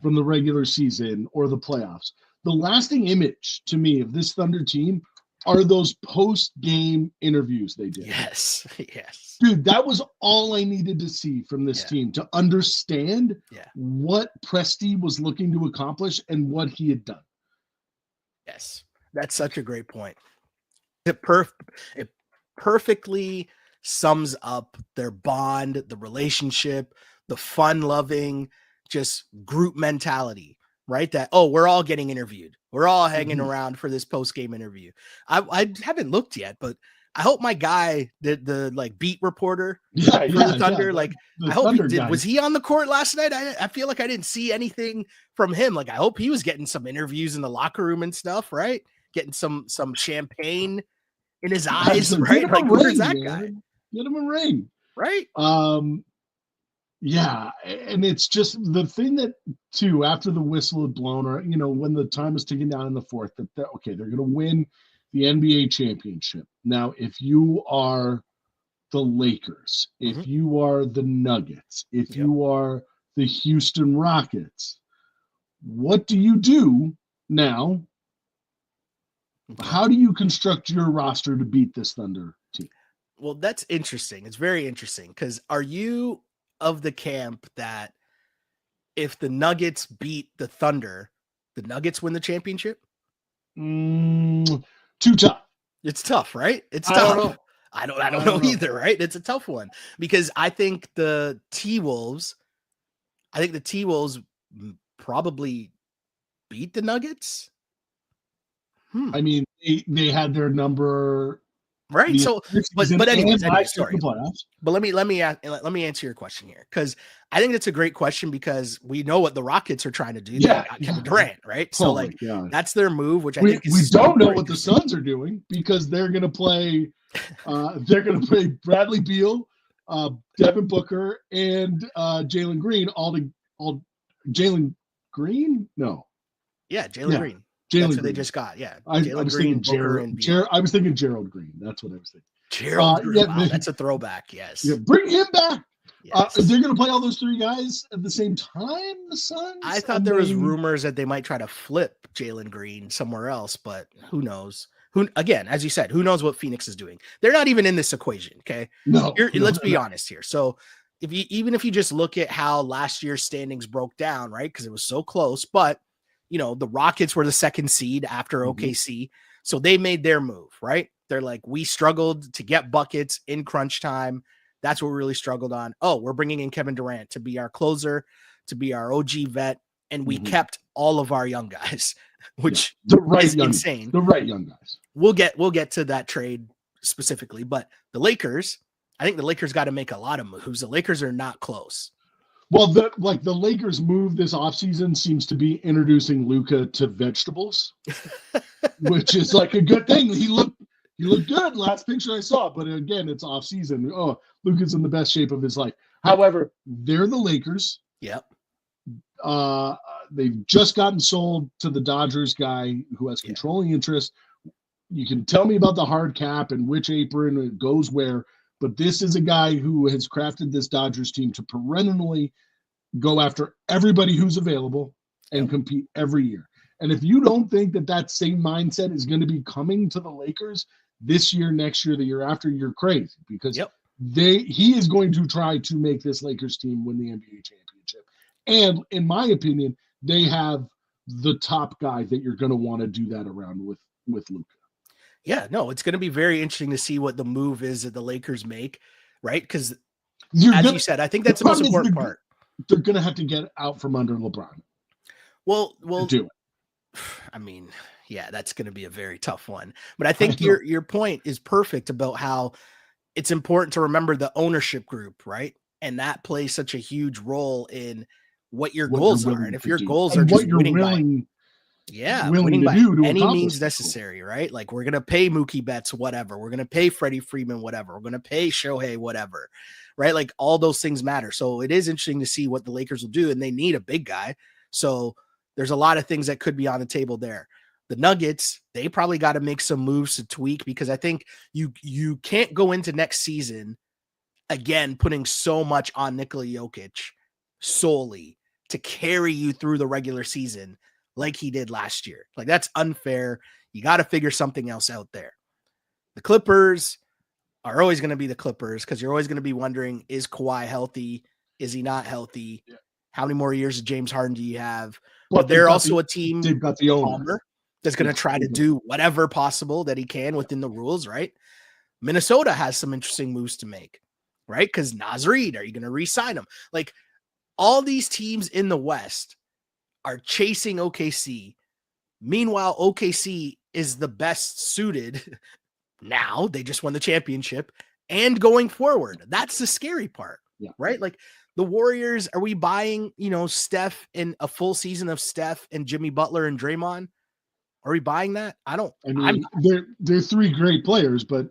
from the regular season or the playoffs. The lasting image to me of this Thunder team are those post-game interviews they did. Yes. Dude, that was all I needed to see from this team to understand what Presti was looking to accomplish and what he had done. Yes. That's such a great point. It perfectly sums up their bond, the relationship, the fun-loving, just group mentality, right? That, oh, we're all getting interviewed. We're all hanging around for this post-game interview. I haven't looked yet, but I hope my guy, the like beat reporter for the Thunder, like I hope he did. Was he on the court last night? I feel like I didn't see anything from him. Like I hope he was getting some interviews in the locker room and stuff, right? Getting some champagne in his eyes, right? Like where's that guy? Get him a ring. Right. Yeah. And it's just the thing that too, after the whistle had blown, or, you know, when the time was ticking down in the fourth, that okay, they're going to win the NBA championship. Now, if you are the Lakers, if you are the Nuggets, if you are the Houston Rockets, what do you do now? How do you construct your roster to beat this Thunder team? Well, that's interesting. It's very interesting because are you of the camp that if the Nuggets beat the Thunder, the Nuggets win the championship? Too tough. It's tough, right? It's I tough. don't know. I don't know either, right? It's a tough one because I think the T-Wolves probably beat the Nuggets. I mean, they had their number, right? So, but anyways, sorry. But let me answer your question here, because I think it's a great question because we know what the Rockets are trying to do. Yeah, they got Kevin Durant, right? So that's their move, which I think we don't know what the Suns are doing because they're going to play. They're going to play Bradley Beal, Devin Booker, and Jalen Green. All Jalen Green? No. Yeah, Jalen Green. That's what they just got. Yeah. Jalen Green, Booker, and Beal. I was thinking Gerald Green. That's what I was thinking. Gerald Green. Wow, that's a throwback. Yes. Yeah, bring him back. Yes. They're going to play all those three guys at the same time, the Suns? I thought there was rumors that they might try to flip Jalen Green somewhere else, but who knows? Again, as you said, who knows what Phoenix is doing? They're not even in this equation, okay? Let's be honest here. So even if you just look at how last year's standings broke down, right? Because it was so close, but the Rockets were the second seed after OKC. So they made their move, right? They're like, we struggled to get buckets in crunch time. That's what we really struggled on. Oh, we're bringing in Kevin Durant to be our closer, to be our OG vet. And we kept all of our young guys, which is insane. The right young guys. We'll get to that trade specifically, but the Lakers, I think the Lakers got to make a lot of moves. The Lakers are not close. Well, the Lakers move this offseason seems to be introducing Luka to vegetables, which is like a good thing. He looked good last picture I saw, but again, it's offseason. Oh, Luka's in the best shape of his life. However, they're the Lakers. Yep. They've just gotten sold to the Dodgers guy who has controlling interest. You can tell me about the hard cap and which apron it goes where, but this is a guy who has crafted this Dodgers team to perennially go after everybody who's available and compete every year. And if you don't think that same mindset is going to be coming to the Lakers this year, next year, the year after, you're crazy because he is going to try to make this Lakers team win the NBA championship. And in my opinion, they have the top guy that you're going to want to do that around with Luka. Yeah, no, it's going to be very interesting to see what the move is that the Lakers make, right? Because you said, I think that's the most important part. They're going to have to get out from under LeBron. Well, do it. I mean, yeah, that's going to be a very tough one. But I think your point is perfect about how it's important to remember the ownership group, right? And that plays such a huge role in what your goals are. And if your goals are just winning by any means necessary, right? Like we're going to pay Mookie Betts, whatever. We're going to pay Freddie Freeman, whatever. We're going to pay Shohei, whatever, right? Like all those things matter. So it is interesting to see what the Lakers will do. And they need a big guy. So there's a lot of things that could be on the table there. The Nuggets, they probably got to make some moves to tweak because I think you can't go into next season again putting so much on Nikola Jokic solely to carry you through the regular season like he did last year. Like that's unfair. You got to figure something else out there. The Clippers are always going to be the Clippers because you're always going to be wondering, is Kawhi healthy? Is he not healthy? Yeah. How many more years of James Harden do you have? But they're also a team they've got the owner that's going to try to do whatever possible that he can within the rules, right? Minnesota has some interesting moves to make, right? Because Naz Reid, are you going to re-sign him? Like all these teams in the West are chasing OKC. Meanwhile, OKC is the best suited now. They just won the championship and going forward. That's the scary part, right? Like the Warriors, are we buying, Steph in a full season of Steph and Jimmy Butler and Draymond? Are we buying that? They're three great players, but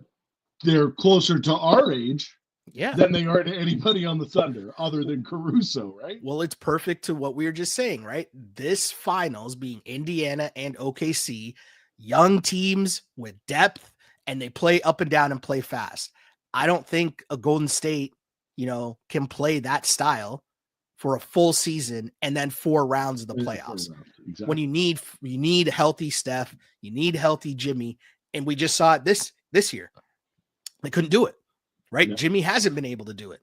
they're closer to our age than they are to anybody on the Thunder other than Caruso, right? Well, it's perfect to what we were just saying, right? This finals being Indiana and OKC, young teams with depth, and they play up and down and play fast. I don't think a Golden State, can play that style for a full season and then 4 rounds of the playoffs. Exactly. When you need healthy Steph, you need healthy Jimmy, and we just saw it this year. They couldn't do it, right? Yeah. Jimmy hasn't been able to do it.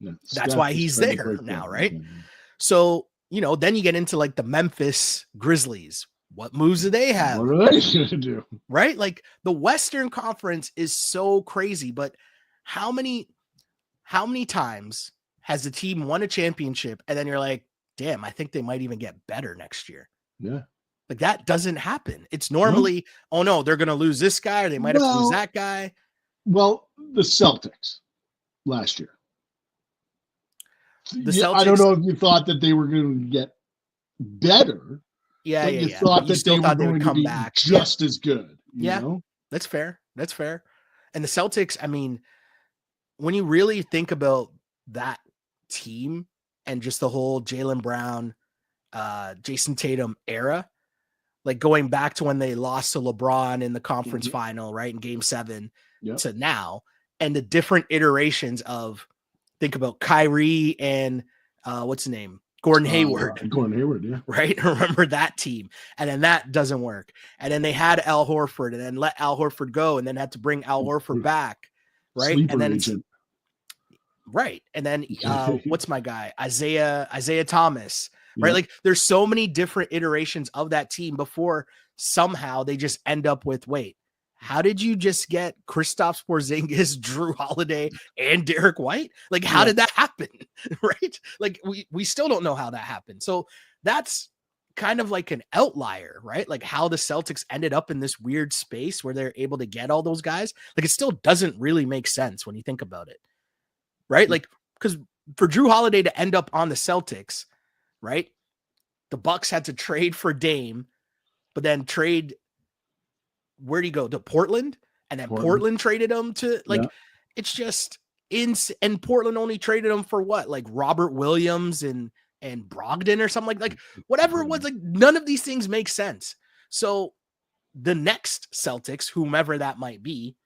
Yeah. That's why he's there now, right? So, then you get into like the Memphis Grizzlies. What moves do they have? What are they going to do? Right? Like the Western Conference is so crazy, but how many times has the team won a championship and then you're like, damn, I think they might even get better next year? Yeah. Like that doesn't happen. It's normally, oh no, they're going to lose this guy or they might have to lose that guy. Well, the Celtics last year. The Celtics, I don't know if you thought that they were going to get better. Yeah, you yeah. thought you that they were going would to come be back just as good. Yeah, that's fair. That's fair. And the Celtics, I mean, when you really think about that team and just the whole Jaylen Brown, Jason Tatum era, like going back to when they lost to LeBron in the conference final, right, in Game 7 to now, and the different iterations of, think about Kyrie and what's the name? Gordon Hayward. Gordon Hayward, yeah. Right? Remember that team. And then that doesn't work. And then they had Al Horford and then let Al Horford go and then had to bring Al Horford back. Right? Sleeper and then agent. Right. And then what's my guy? Isaiah Thomas. Right? Like there's so many different iterations of that team before somehow they just end up with, wait, how did you just get Kristaps Porzingis, Drew Holiday, and Derek White? Like, how did that happen? Right? Like, we still don't know how that happened. So that's kind of like an outlier, right? Like how the Celtics ended up in this weird space where they're able to get all those guys. Like, it still doesn't really make sense when you think about it, right? Like, because for Drew Holiday to end up on the Celtics, right? The Bucks had to trade for Dame, but then trade. Where'd he go? To Portland? And then Portland traded him to it's just and Portland only traded him for what? Like Robert Williams and Brogdon or something like whatever it was. Like none of these things make sense. So the next Celtics, whomever that might be,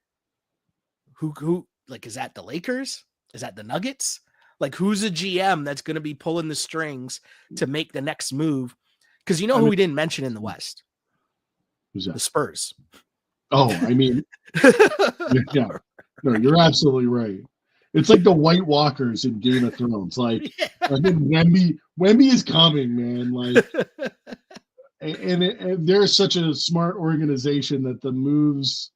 who like, is that the Lakers? Is that the Nuggets? Like who's a GM that's going to be pulling the strings to make the next move? Because who we didn't mention in the West? Who's that? The Spurs. Oh, I mean, yeah. No, you're absolutely right. It's like the White Walkers in Game of Thrones. Like, I think Wemby is coming, man. Like, and they're such a smart organization that the moves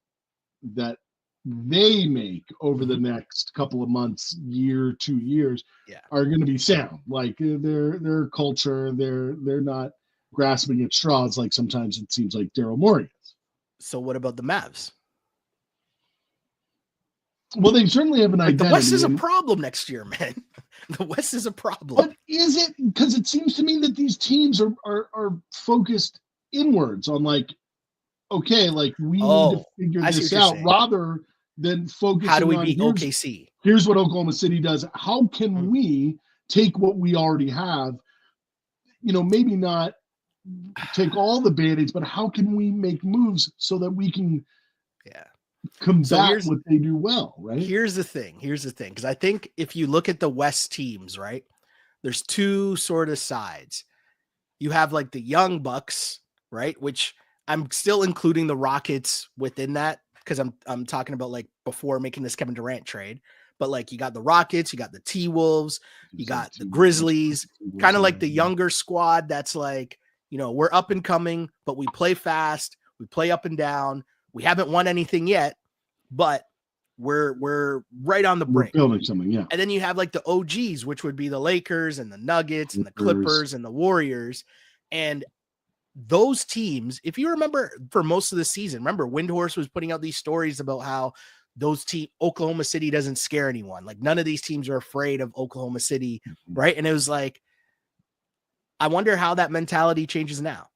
that they make over the next couple of months, year, 2 years, are going to be sound. Like their culture, they're not grasping at straws like sometimes it seems like Daryl Morey is. So what about the Mavs? Well, they certainly have an identity. The West is a problem next year, man. The West is a problem. But is it? Because it seems to me that these teams are focused inwards on like, okay, like we need to figure this out rather than focusing on how do we beat OKC? Here's what Oklahoma City does. How can we take what we already have? Maybe not take all the band-aids, but how can we make moves so that we can combat what they do well, right? Here's the thing, because I think if you look at the West teams, right, there's two sort of sides. You have like the young Bucks, right, which I'm still including the Rockets within that because I'm talking about like before making this Kevin Durant trade. But like you got the Rockets, you got the T-Wolves, you got the Grizzlies, kind of like the younger squad that's like, we're up and coming, but we play fast, we play up and down. We haven't won anything yet, but we're right on the brink. We're building something, yeah. And then you have like the OGs, which would be the Lakers and the Nuggets and the Clippers and the Warriors. And those teams, if you remember for most of the season, remember Windhorse was putting out these stories about how those teams, Oklahoma City doesn't scare anyone. Like none of these teams are afraid of Oklahoma City, right? And it was like, I wonder how that mentality changes now.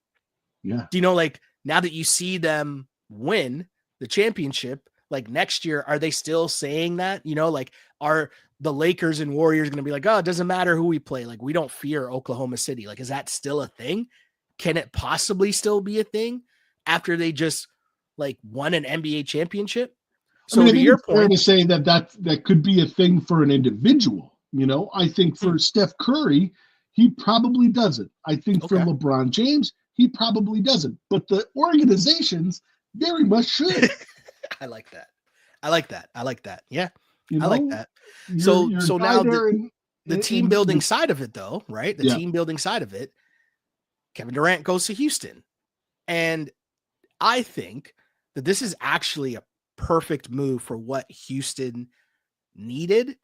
Yeah. Do you know, like now that you see them win the championship, like next year, are they still saying that? Like are the Lakers and Warriors going to be like, oh, it doesn't matter who we play. Like we don't fear Oklahoma City. Like, is that still a thing? Can it possibly still be a thing after they just like won an NBA championship? So I to your point, fair to say that could be a thing for an individual. I think for Steph Curry, he probably doesn't. I think for LeBron James, he probably doesn't. But the organizations very much should. I like that. Yeah, I like that. So now the team building side of it, though, right? The team building side of it, Kevin Durant goes to Houston. And I think that this is actually a perfect move for what Houston needed,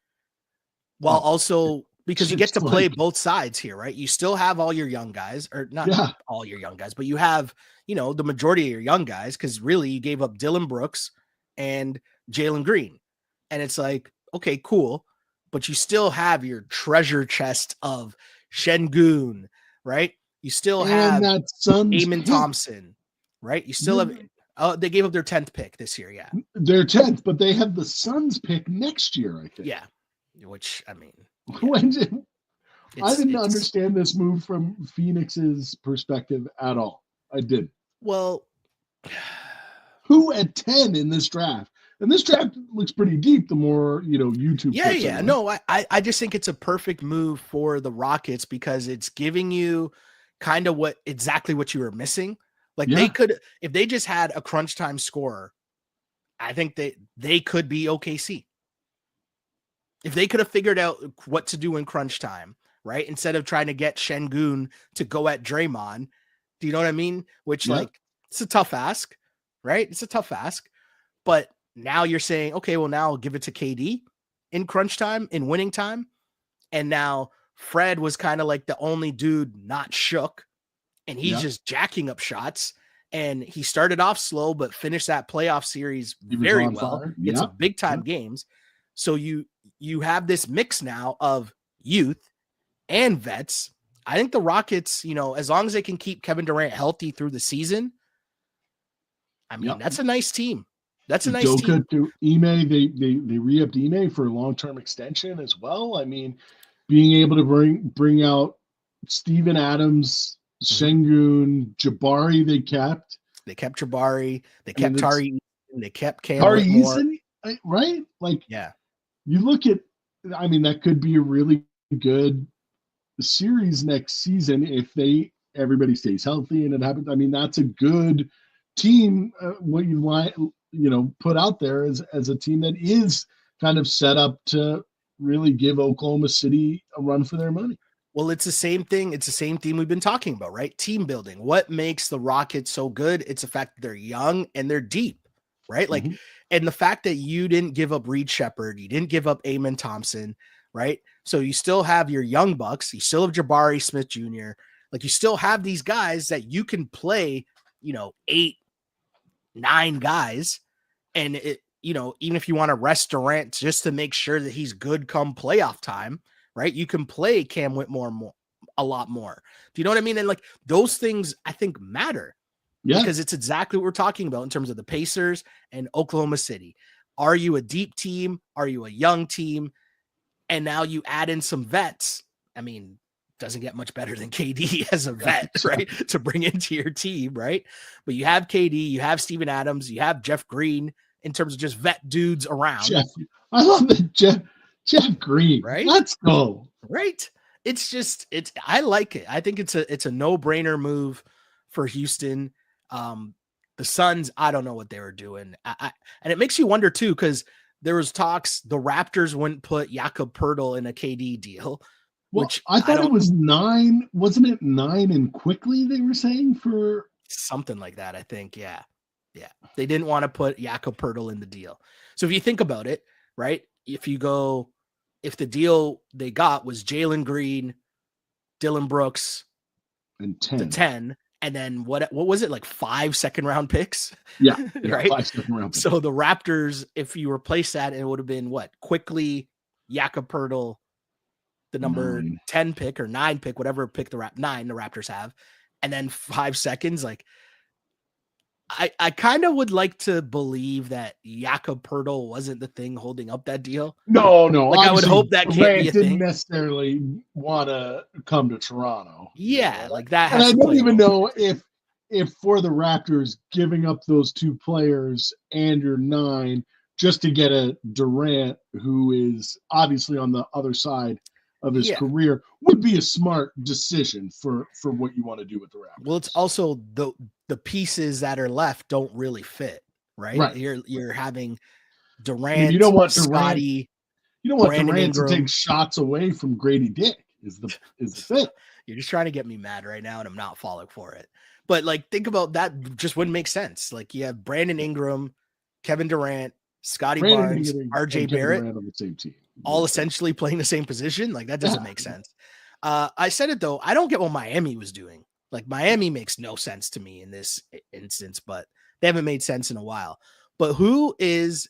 while also because you get to play both sides here, right? You still have all your young guys, or not all your young guys, but you have, the majority of your young guys, because really you gave up Dylan Brooks and Jalen Green. And it's like, okay, cool. But you still have your treasure chest of Şengün, right? You still have that Suns Thompson, right? You still have, they gave up their 10th pick this year. Yeah. Their 10th, but they have the Suns pick next year, I think. Yeah. Which, I mean, I didn't understand this move from Phoenix's perspective at all. I did. Well, who at 10 in this draft? And this draft looks pretty deep the more, YouTube. Yeah. No, I just think it's a perfect move for the Rockets because it's giving you kind of exactly what you were missing. Like they could, if they just had a crunch time scorer, I think they could be OKC. If they could have figured out what to do in crunch time, right? Instead of trying to get Şengün to go at Draymond, do you know what I mean? Which it's a tough ask, right? It's a tough ask, but now you're saying, okay, well now I'll give it to KD in crunch time, in winning time. And now Fred was kind of like the only dude not shook, and he's just jacking up shots. And he started off slow, but finished that playoff series very well. It's a big time games. So you have this mix now of youth and vets. I think the Rockets, as long as they can keep Kevin Durant healthy through the season, I mean, that's a nice team. That's a nice team. To Ime, they re-upped Ime for a long-term extension as well. I mean, being able to bring out Steven Adams, Şengün, Jabari, they kept Jabari, they kept Tari, they kept Cam Eason, right? Like, you look at, I mean, that could be a really good series next season if everybody stays healthy and it happens. I mean, that's a good team. What you want, put out there as a team that is kind of set up to really give Oklahoma City a run for their money. Well, it's the same thing. It's the same theme we've been talking about, right? Team building. What makes the Rockets so good? It's the fact that they're young and they're deep, right? Like, and the fact that you didn't give up Reed Shepherd, you didn't give up Amen Thompson, right? So you still have your young bucks. You still have Jabari Smith Jr. Like, you still have these guys that you can play, 8, 9 guys. And even if you want to rest Durant just to make sure that he's good come playoff time, right? You can play Cam Whitmore a lot more. Do you know what I mean? And like those things I think matter because it's exactly what we're talking about in terms of the Pacers and Oklahoma City. Are you a deep team? Are you a young team? And now you add in some vets. I mean, doesn't get much better than KD as a vet, right? To bring into your team, right? But you have KD, you have Steven Adams, you have Jeff Green in terms of just vet dudes around. I love that Jeff Green. Right? Let's go. Right? I like it. I think it's a no-brainer move for Houston. The Suns, I don't know what they were doing. And it makes you wonder too, because there was talks the Raptors wouldn't put Jakob Poeltl in a KD deal. Which I thought it was 9. Wasn't it 9 and quickly they were saying for something like that? I think. Yeah. They didn't want to put Jakob Poeltl in the deal. So if you think about it, right? If the deal they got was Jalen Green, Dylan Brooks, and 10. The 10, and then what was it, like 5 second-round picks? Yeah, right? 5 second-round picks. So the Raptors, if you replace that, it would have been what? Quickly, Jakob Poeltl, the number 10 pick or 9 pick, whatever pick the Raptors have, and then 5 seconds. Like, I kind of would like to believe that Jakob Poeltl wasn't the thing holding up that deal. No. Like, I would hope that can't be a didn't thing. Necessarily want to come to Toronto. Yeah, like that. And I don't even know if for the Raptors giving up those 2 players and your 9 just to get a Durant who is obviously on the other side of his career would be a smart decision for what you want to do with the Raptors. Well, it's also the pieces that are left don't really fit, right? You're having Durant, you don't want Scotty. You don't want Brandon Durant Ingram. to take shots away from Grady Dick is the thing. You're just trying to get me mad right now, and I'm not falling for it. But like, think about that. Just wouldn't make sense. Like, you have Brandon Ingram, Kevin Durant, Scotty Barnes, RJ Barrett on the same team, all essentially playing the same position. Like, that doesn't make sense. I said it though. I don't get what Miami was doing. Like, Miami makes no sense to me in this instance, but they haven't made sense in a while. But is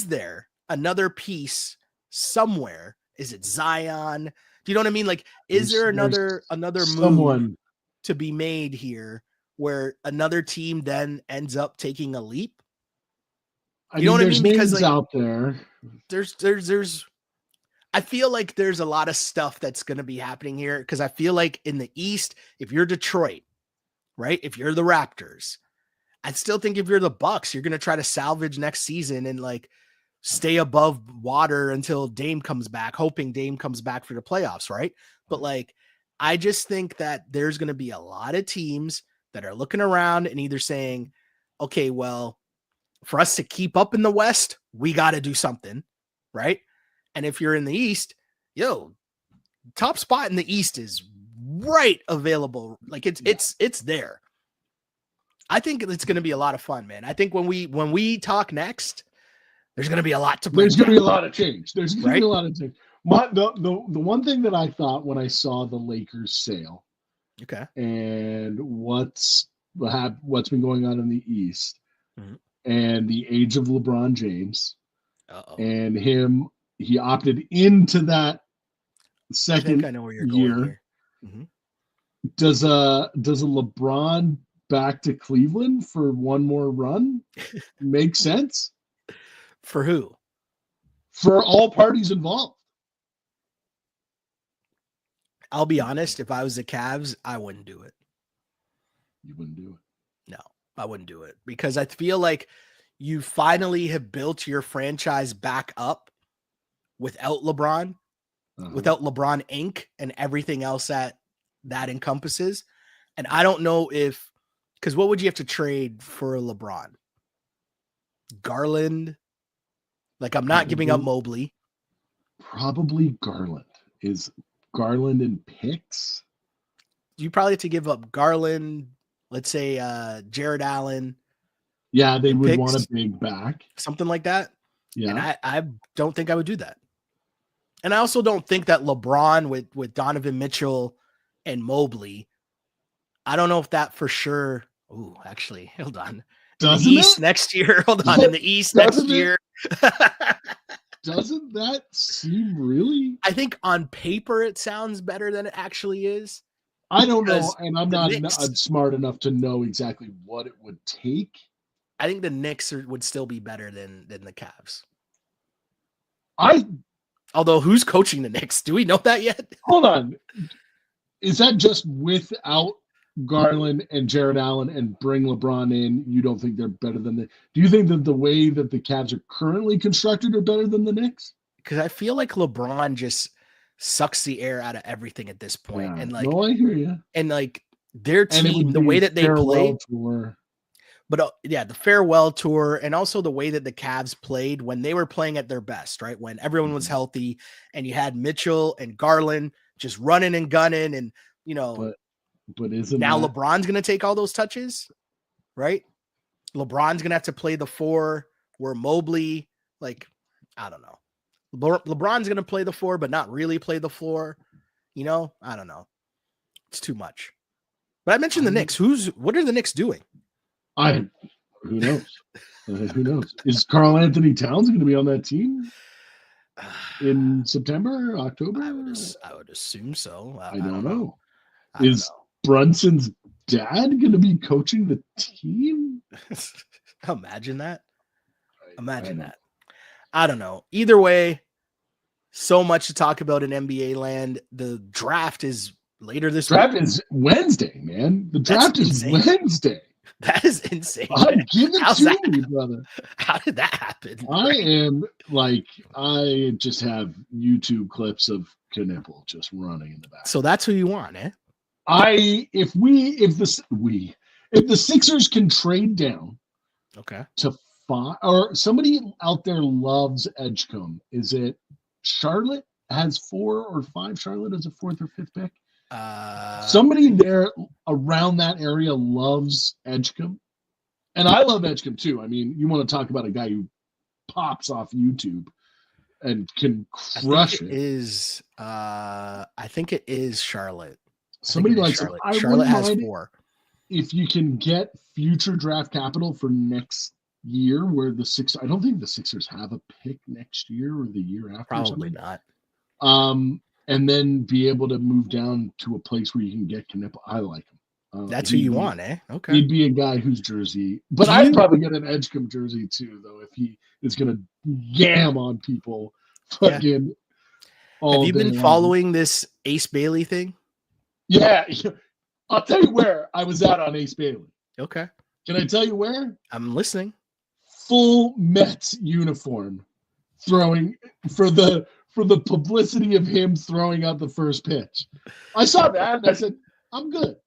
there another piece somewhere? Is it Zion? Do you know what I mean? Like, is there another move to be made here where another team then ends up taking a leap? You know what I mean? Because like, out there, there's I feel like there's a lot of stuff that's going to be happening here, because I feel like in the East, if you're Detroit, right? If you're the Raptors, I still think if you're the Bucks, you're going to try to salvage next season and like stay above water until Dame comes back, hoping Dame comes back for the playoffs, right? But like, I just think that there's going to be a lot of teams that are looking around and either saying, okay, well, for us to keep up in the West, we got to do something, right? And if you're in the East, top spot in the East is right available. Like, it's there. I think it's going to be a lot of fun, man. I think when we talk next, there's going to be a lot to bring. There's going to be a lot of change. There's going to be a lot of change. The one thing that I thought when I saw the Lakers sail, okay, and what's been going on in the East, and the age of LeBron James, and he opted into that second year. Mm-hmm. Does a LeBron back to Cleveland for one more run make sense? For who? For all parties involved. I'll be honest, if I was the Cavs, I wouldn't do it. You wouldn't do it? No, I wouldn't do it, because I feel like you finally have built your franchise back up without LeBron, without LeBron Inc. and everything else that encompasses. And I don't know because what would you have to trade for LeBron? Garland? Like, I'm not giving up Mobley. Probably Garland. Is Garland in picks? You probably have to give up Garland, let's say Jared Allen. Yeah, they would want a big back. Something like that. Yeah. And I don't think I would do that. And I also don't think that LeBron with Donovan Mitchell and Mobley, I don't know if that for sure. Ooh, actually, hold on. In the East next year. Hold on. In the East next year. Doesn't that seem really? I think on paper it sounds better than it actually is. I don't know, and I'm not smart enough to know exactly what it would take. I think the Knicks would still be better than the Cavs. Although, who's coaching the Knicks? Do we know that yet? Hold on. Is that just without Garland and Jared Allen and bring LeBron in? You don't think they're better than do you think that the way that the Cavs are currently constructed are better than the Knicks? Because I feel like LeBron just sucks the air out of everything at this point. Yeah. And like, no, I hear you. And like their team, the way that they played. But the farewell tour, and also the way that the Cavs played when they were playing at their best, right? When everyone was healthy and you had Mitchell and Garland just running and gunning, and but isn't now LeBron's going to take all those touches, right? LeBron's going to have to play the 4 where Mobley, like, I don't know. LeBron's going to play the 4, but not really play the 4. I don't know. It's too much. But I mentioned the Knicks. What are the Knicks doing? Who knows? Who knows? Is Karl Anthony Towns going to be on that team in September, October? I would assume so. I don't know. Is Brunson's dad going to be coaching the team? Imagine that. Imagine that. I don't know. Either way, so much to talk about in NBA land. The draft is later this week. Draft is Wednesday, man. The draft is Wednesday. That is insane. Give it to me, brother. How did that happen? I just have YouTube clips of Knipple just running in the back. So that's who you want, eh? If the Sixers can trade down to 5, or somebody out there loves Edgecombe. Is it Charlotte has 4 or 5? Charlotte has a 4th or 5th pick. Somebody there around that area loves Edgecombe, and I love Edgecombe too. I mean, you want to talk about a guy who pops off YouTube and can crush it. I think it is Charlotte. Somebody likes Charlotte. It. Charlotte has 4. If you can get future draft capital for next year, where I don't think the Sixers have a pick next year or the year after. Probably not. And then be able to move down to a place where you can get Knipple. I like him. That's who you want, eh? Okay. He'd be a guy whose jersey, but I'd probably get an Edgecombe jersey too, though, if he is going to yam on people. Fucking. Yeah. Have you been following this Ace Bailey thing? Yeah. I'll tell you where I was at on Ace Bailey. Okay. Can I tell you where? I'm listening. Full Mets uniform, throwing for the publicity of him throwing out the first pitch. I saw that and I said, I'm good.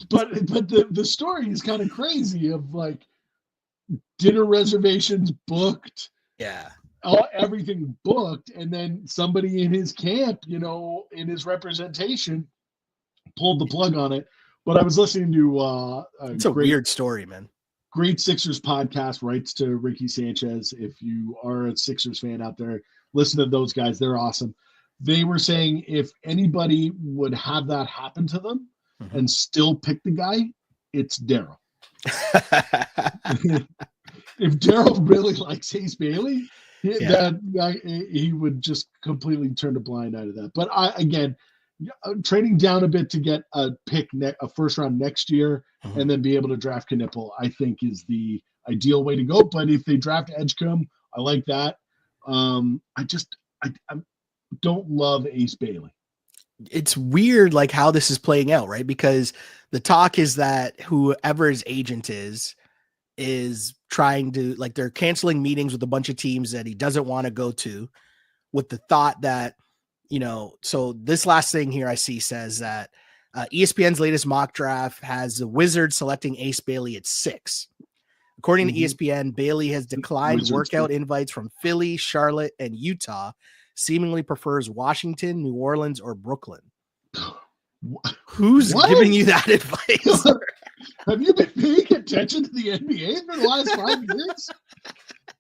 But the story is kind of crazy of like dinner reservations booked. Yeah. Everything booked, and then somebody in his camp, in his representation, pulled the plug on it. But I was listening to it's a weird story, man. Great Sixers podcast, writes to Ricky Sanchez. If you are a Sixers fan out there, listen to those guys. They're awesome. They were saying if anybody would have that happen to them and still pick the guy, it's Daryl. If Daryl really likes Ace Bailey, he would just completely turn a blind eye to that. But trading down a bit to get a pick, a first round next year, and then be able to draft Knipple, I think is the ideal way to go. But if they draft Edgecombe, I like that. I don't love Ace Bailey. It's weird, like how this is playing out, right? Because the talk is that whoever his agent is trying to, like, they're canceling meetings with a bunch of teams that he doesn't want to go to, with the thought that, so this last thing here I see says that ESPN's latest mock draft has the Wizards selecting Ace Bailey at 6. According to ESPN, Bailey has declined workout invites from Philly, Charlotte, and Utah, seemingly prefers Washington, New Orleans, or Brooklyn. Who's giving you that advice? Have you been paying attention to the NBA for the last 5 years?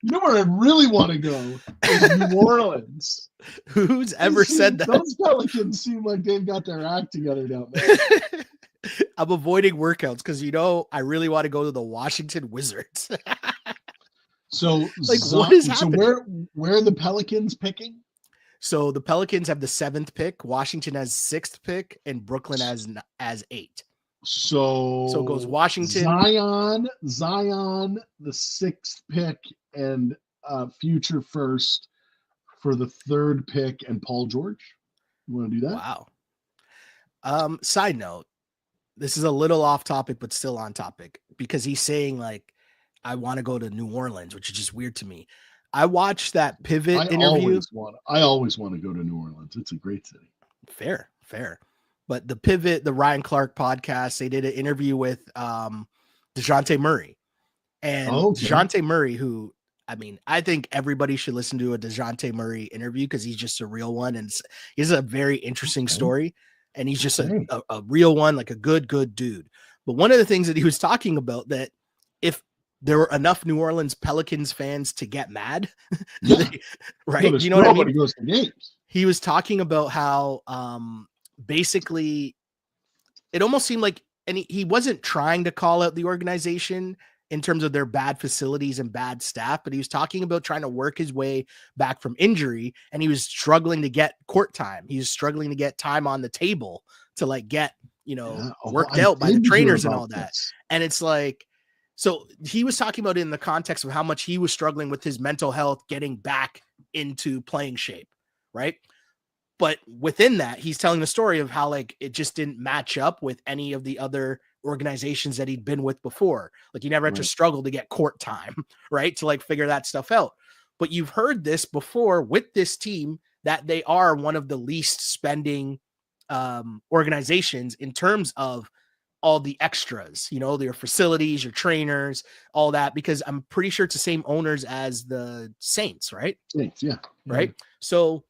You know where I really want to go is New Orleans. Who's ever said that? Those Pelicans seem like they've got their act together down there. I'm avoiding workouts because, I really want to go to the Washington Wizards. So, what is happening? So where are the Pelicans picking? So the Pelicans have the 7th pick, Washington has 6th pick, and Brooklyn as 8. So it goes Washington, Zion, the 6th pick, and future first for the 3rd pick, and Paul George. You want to do that? Wow. Side note, this is a little off topic, but still on topic, because he's saying, like, I want to go to New Orleans, which is just weird to me. I watched that Pivot interview. I always want to go to New Orleans. It's a great city. Fair. But the Pivot, the Ryan Clark podcast, they did an interview with DeJounte Murray. And DeJounte Murray, who, I think everybody should listen to a DeJounte Murray interview because he's just a real one. And he's a very interesting story. And he's just a real one, like a good dude. But one of the things that he was talking about, that if there were enough New Orleans Pelicans fans to get mad, right? You know what I mean? Goes to games. He was talking about how basically it almost seemed like, and he wasn't trying to call out the organization in terms of their bad facilities and bad staff, but he was talking about trying to work his way back from injury, and he was struggling to get court time. He was struggling to get time on the table to, like, get, worked out by the trainers and all that. And it's like, so he was talking about it in the context of how much he was struggling with his mental health, getting back into playing shape, right? But within that, he's telling the story of how, like, it just didn't match up with any of the other organizations that he'd been with before. Like, he never had to struggle to get court time, right? To, like, figure that stuff out. But you've heard this before with this team, that they are one of the least spending organizations in terms of all the extras, your facilities, your trainers, all that, because I'm pretty sure it's the same owners as the Saints, right? Saints, yeah. Right. So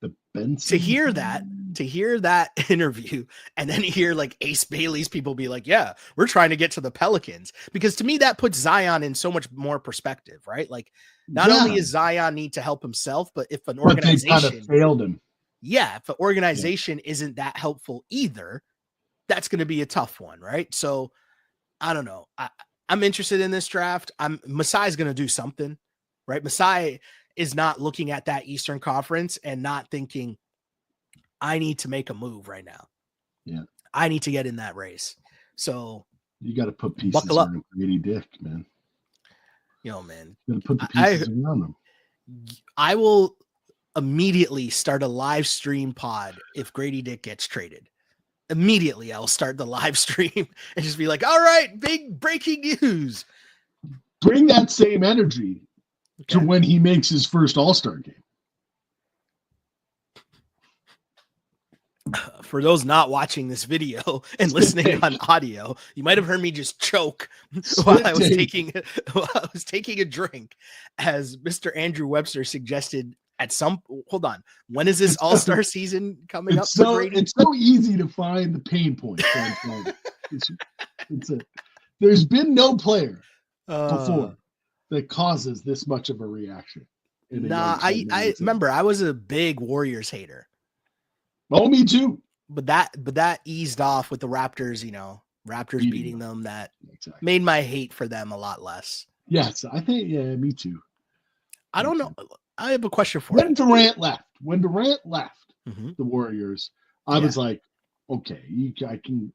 the Benson to hear that interview and then hear like Ace Bailey's people be like, yeah, we're trying to get to the Pelicans, because to me, that puts Zion in so much more perspective, right? Like not only does Zion need to help himself, but if an organization kind of failed him. Yeah. If an organization isn't that helpful either, that's going to be a tough one. Right. So I don't know. I'm interested in this draft. Masai's going to do something, right? Masai is not looking at that Eastern Conference and not thinking, I need to make a move right now. Yeah. I need to get in that race. So you got to put pieces around Grady Dick, man. Man. You got to put the pieces around him. I will immediately start a live stream pod if Grady Dick gets traded. Immediately, I'll start the live stream and just be like, all right, big breaking news. Bring that same energy to when he makes his first All-Star game. For those not watching this video and listening on audio, you might have heard me just choke while I was taking a drink, as Mr. Andrew Webster suggested. Hold on. When is this All-Star season coming up? It's so easy to find the pain point. There's been no player before that causes this much of a reaction. I remember I was a big Warriors hater. Oh, me too. But that eased off with the Raptors, Raptors beating them. That made my hate for them a lot less. Yes, I think, me too. I don't know. I have a question for you. When Durant left, the Warriors, I was like, okay, I can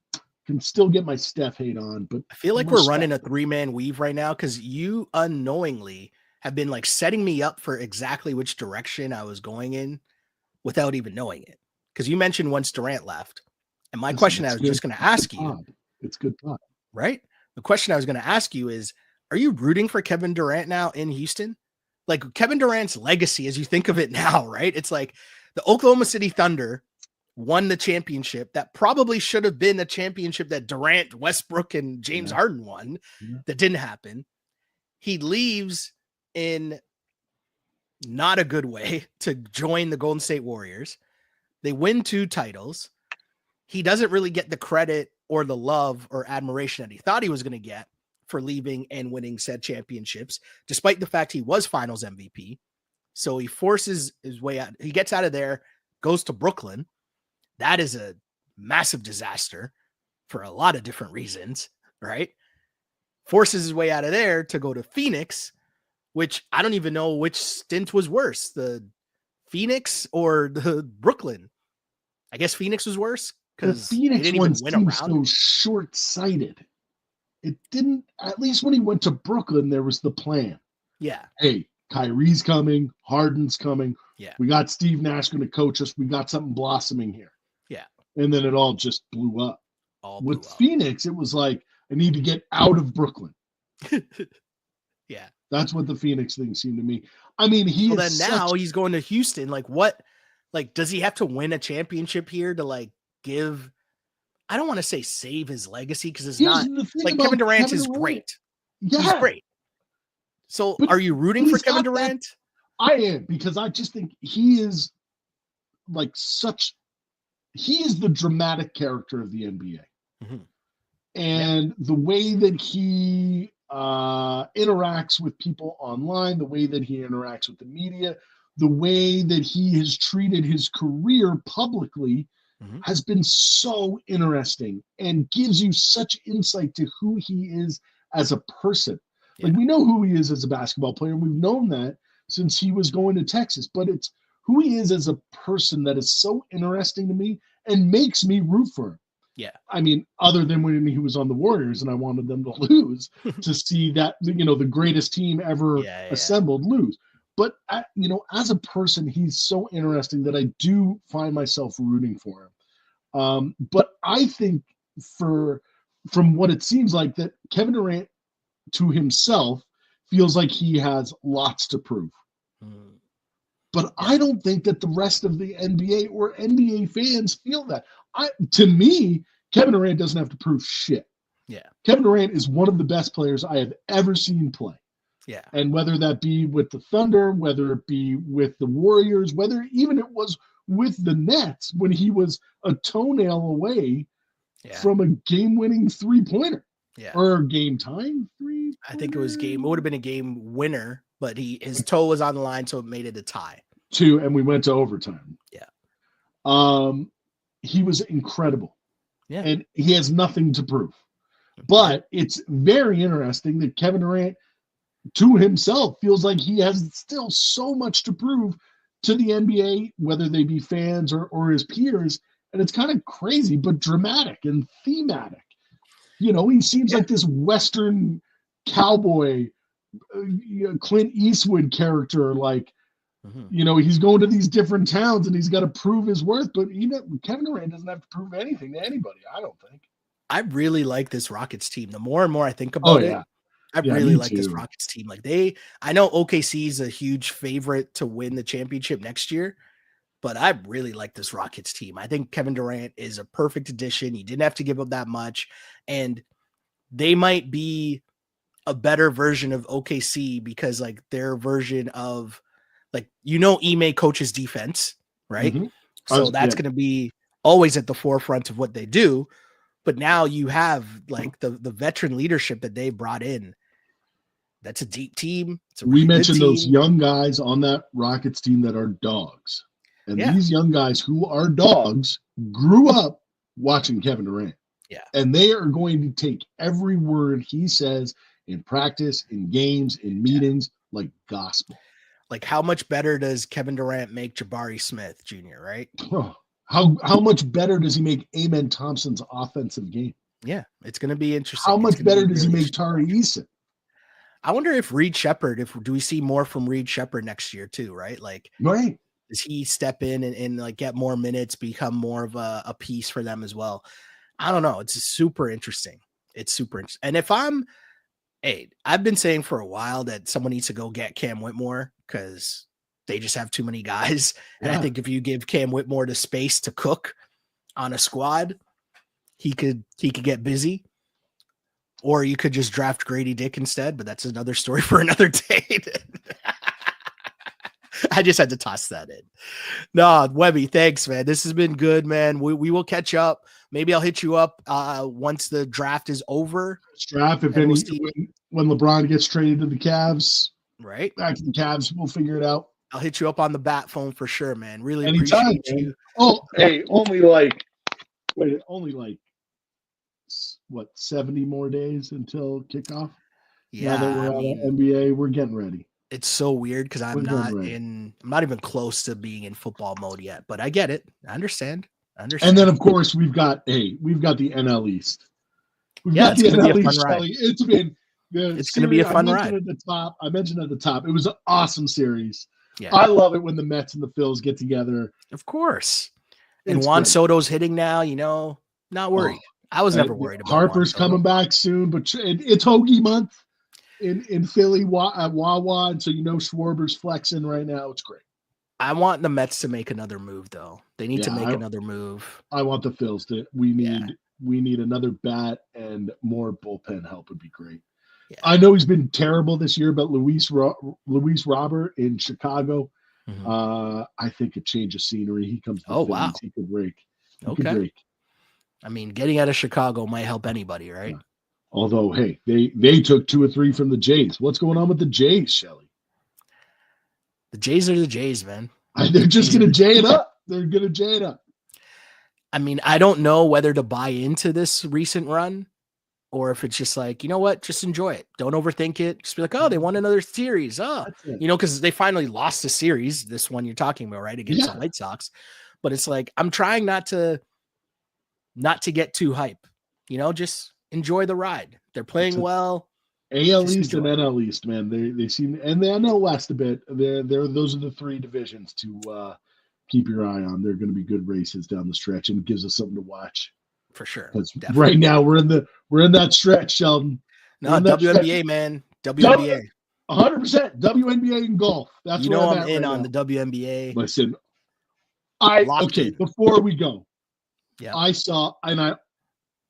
still get my Steph hate on, but I feel like we're running a 3-man weave right now, because you unknowingly have been like setting me up for exactly which direction I was going in without even knowing it. Because you mentioned once Durant left, and my question I was just going to ask you, it's good thought, right? The question I was going to ask you is, are you rooting for Kevin Durant now in Houston? Like Kevin Durant's legacy, as you think of it now, right? It's like the Oklahoma City Thunder won the championship that probably should have been a championship that Durant, Westbrook, and James Harden won. That didn't happen. He leaves in not a good way to join the Golden State Warriors. They win 2 titles. He doesn't really get the credit or the love or admiration that he thought he was going to get for leaving and winning said championships, despite the fact he was finals MVP. So he forces his way out. He gets out of there, goes to Brooklyn. That is a massive disaster for a lot of different reasons, right? Forces his way out of there to go to Phoenix, which I don't even know which stint was worse, the Phoenix or the Brooklyn. I guess Phoenix was worse because the Phoenix one seems so short-sighted. It didn't, at least when he went to Brooklyn, there was the plan. Yeah. Hey, Kyrie's coming, Harden's coming. Yeah. We got Steve Nash going to coach us. We got something blossoming here. Yeah. And then it all just blew up. With Phoenix, it was like, I need to get out of Brooklyn. Yeah. That's what the Phoenix thing seemed to me. I mean, now he's going to Houston. Like what? Like, does he have to win a championship here to like give? I don't want to say save his legacy, because it's not like Kevin Durant is great. Yeah. He's great. So are you rooting for Kevin Durant? I am, because I just think he is like he is the dramatic character of the NBA. Mm-hmm. And the way that he interacts with people online, the way that he interacts with the media, the way that he has treated his career publicly has been so interesting and gives you such insight to who he is as a person. Yeah. Like, we know who he is as a basketball player, and we've known that since he was going to Texas, but it's who he is as a person that is so interesting to me and makes me root for him. Yeah. I mean, other than when he was on the Warriors and I wanted them to lose to see that, the greatest team ever assembled lose. But, as a person, he's so interesting that I do find myself rooting for him. But I think from what it seems like, that Kevin Durant to himself feels like he has lots to prove. But I don't think that the rest of the NBA or NBA fans feel that. To me, Kevin Durant doesn't have to prove shit. Yeah. Kevin Durant is one of the best players I have ever seen play. Yeah. And whether that be with the Thunder, whether it be with the Warriors, whether even it was with the Nets when he was a toenail away from a game-winning three-pointer. Yeah. Or game-time three-pointer. I think it would have been a game winner, but his toe was on the line, so it made it a tie. And we went to overtime. Yeah. He was incredible. Yeah. And he has nothing to prove. But it's very interesting that Kevin Durant, to himself, feels like he has still so much to prove to the NBA, whether they be fans or his peers. And it's kind of crazy, but dramatic and thematic. He seems like this Western cowboy, Clint Eastwood character. Like, he's going to these different towns and he's got to prove his worth. But Kevin Durant doesn't have to prove anything to anybody, I don't think. I really like this Rockets team. The more and more I think about it, I really like this Rockets team. Like I know OKC is a huge favorite to win the championship next year, but I really like this Rockets team. I think Kevin Durant is a perfect addition. He didn't have to give up that much, and they might be a better version of OKC because like their version of Ime coaches defense, right? Mm-hmm. So that's going to be always at the forefront of what they do. But now you have like the veteran leadership that they brought in. That's a deep team. We mentioned those young guys on that Rockets team that are dogs. And these young guys who are dogs grew up watching Kevin Durant. Yeah. And they are going to take every word he says in practice, in games, in meetings, like gospel. Like how much better does Kevin Durant make Jabari Smith Jr., right? Oh, how much better does he make Amen Thompson's offensive game? Yeah, it's going to be interesting. How much better does he make Tari Eason? I wonder if Reed Shepherd, do we see more from Reed Shepherd next year too, right? Like, does he step in and like get more minutes, become more of a piece for them as well? I don't know. It's super interesting. It's super interesting. And I've been saying for a while that someone needs to go get Cam Whitmore because they just have too many guys. And I think if you give Cam Whitmore the space to cook on a squad, he could get busy. Or you could just draft Grady Dick instead, but that's another story for another day. I just had to toss that in. No, Webby, thanks, man. This has been good, man. We will catch up. Maybe I'll hit you up once the draft is over. Draft, when LeBron gets traded to the Cavs. Right. Back to the Cavs, we'll figure it out. I'll hit you up on the bat phone for sure, man. Really Anytime, appreciate you. Oh, hey, only like 70 more days until kickoff? Yeah. Now that we're out of NBA, we're getting ready. It's so weird because I'm not even close to being in football mode yet, but I get it. I understand. And then of course we've got the NL East. It's gonna be a fun ride. It's going to be a fun ride. I mentioned at the top, it was an awesome series. Yeah. I love it when the Mets and the Phils get together. Of course. And Juan Soto's hitting now, not worried. I was never worried about Harper's coming back soon, but it's Hoagie month in Philly at Wawa, and so Schwarber's flexing right now. It's great. I want the Mets to make another move, though. They need to make another move. I want the Phils to. We need another bat and more bullpen help would be great. Yeah. I know he's been terrible this year, but Luis Robert in Chicago, I think a change of scenery. He comes to the Phillies, he could break. Okay. I mean, getting out of Chicago might help anybody, right? Yeah. Although, hey, they took 2 or 3 from the Jays. What's going on with the Jays, Shelly? The Jays are the Jays, man. They're just going to Jay it up. They're going to Jay it up. I mean, I don't know whether to buy into this recent run or if it's just like, you know what, just enjoy it. Don't overthink it. Just be like, oh, they won another series. Oh, because they finally lost a series, this one you're talking about, right, against the White Sox. But it's like, I'm trying not to get too hype, just enjoy the ride. They're playing well. AL East and NL East, man. They seem, and the NL West a bit. Those are the 3 divisions to keep your eye on. They're going to be good races down the stretch, and it gives us something to watch. For sure. Right now we're in that stretch, Sheldon. No, WNBA, man. WNBA. 100% WNBA and golf. That's where I'm in on the WNBA. Listen, before we go, I saw, and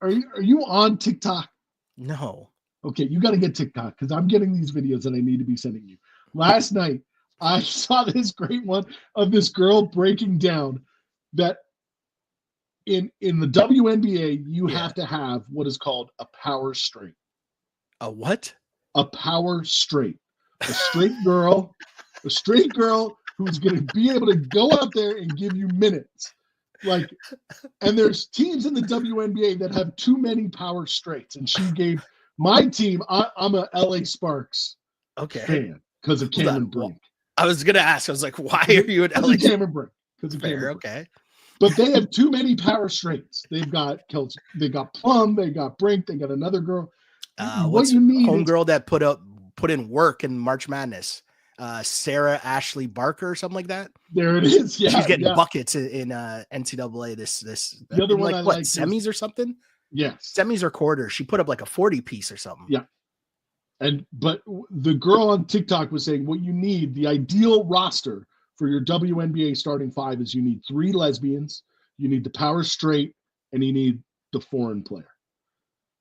Are you on TikTok? No. Okay, you got to get TikTok because I'm getting these videos that I need to be sending you. Last night, I saw this great one of this girl breaking down that in the WNBA, you have to have what is called a power straight. A what? A power straight. A straight girl who's going to be able to go out there and give you minutes. Like, and there's teams in the WNBA that have too many power straights. And she gave my team, I'm a LA Sparks fan because of Cameron Brink. I was going to ask, I was like, why are you an LA Cameron Brink? Because of Cameron Brink. Okay. But they have too many power straights. They've got Kelsey, they got Plum, they got Brink, they got another girl. What you need homegirl that put in work in March Madness? Sarah Ashley Barker or something like that. There it is. Yeah, she's getting buckets in NCAA. This the other one like what semis or something. Yes, semis or quarters. She put up like a 40 piece or something. Yeah, but the girl on TikTok was saying what you need, the ideal roster for your WNBA starting five is you need 3 lesbians, you need the power straight, and you need the foreign player.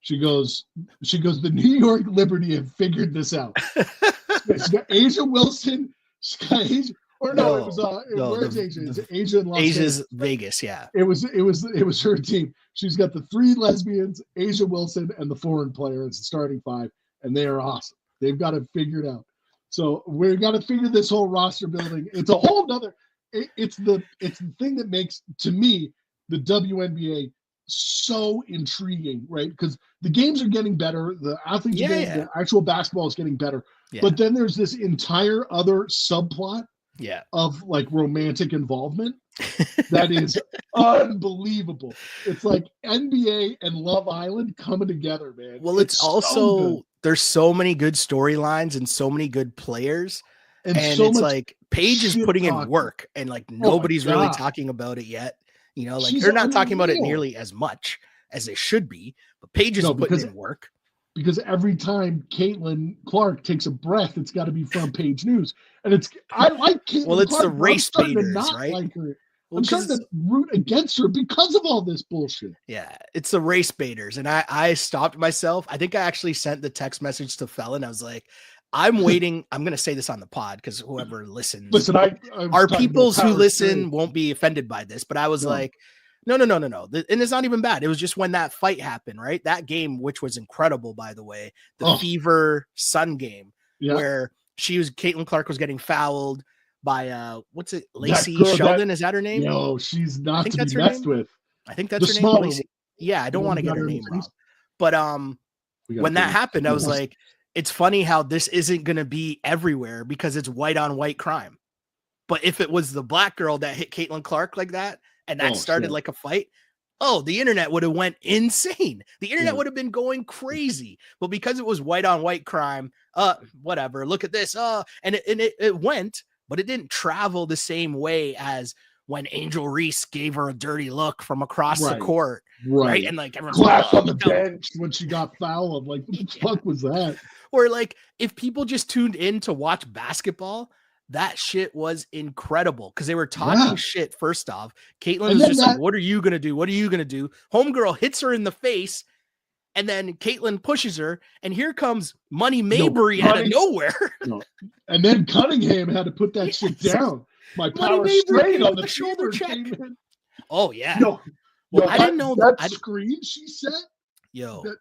She goes, the New York Liberty have figured this out. She got Asia Wilson. She got Asia, or no, it was where's Asia? It's Asia in Las Asia's Vegas, yeah. It was her team. She's got the 3 lesbians, Asia Wilson, and the foreign player as the starting 5, and they are awesome. They've got it figured out. So we've got to figure this whole roster building. It's a whole nother. It's the thing that makes, to me, the WNBA so intriguing, right? Because the games are getting better, the athletes are getting, the actual basketball is getting better, but then there's this entire other subplot of like romantic involvement that is unbelievable. It's like NBA and Love Island coming together, man. Well, it's also there's so many good storylines and so many good players, and so it's like Paige is putting in work, and like nobody's really talking about it yet. You know, like they're not talking about it nearly as much as they should be, but Paige is putting in work. Because every time Caitlin Clark takes a breath, it's got to be front page news. And I like Caitlin Well, it's Clark, the race baiters, right? Like her. I'm starting to root against her because of all this bullshit. Yeah, it's the race baiters. And I stopped myself. I think I actually sent the text message to Felon. I was like, I'm waiting. I'm going to say this on the pod because whoever listens. Listen, our peoples who listen won't be offended by this, but I was like, no. And it's not even bad. It was just when that fight happened, right? That game, which was incredible, by the way, the Fever Sun game, where Caitlin Clark was getting fouled by what's it? Lacey Sheldon. Is that her name? No, she's not to be messed with. I think that's her name. Lacey. Yeah, I don't want to get her name wrong. But when that happened, I was like, it's funny how this isn't going to be everywhere because it's white on white crime. But if it was the black girl that hit Caitlin Clark like that, and that started like a fight, the internet would have went insane. The internet would have been going crazy. But because it was white on white crime, whatever, look at this. And it went, but it didn't travel the same way as when Angel Reese gave her a dirty look from across the court. Right. And like everyone's clapped on the bench when she got fouled. Like, what the fuck was that? Or like if people just tuned in to watch basketball, that shit was incredible because they were talking shit. First off, Caitlin was just like, what are you going to do? What are you going to do? Homegirl hits her in the face. And then Caitlin pushes her. And here comes Money Mayberry out of nowhere. And then Cunningham had to put that shit down. My power straight on the shoulder check. Oh, yeah. I didn't know that screen she set. Yo. Girl.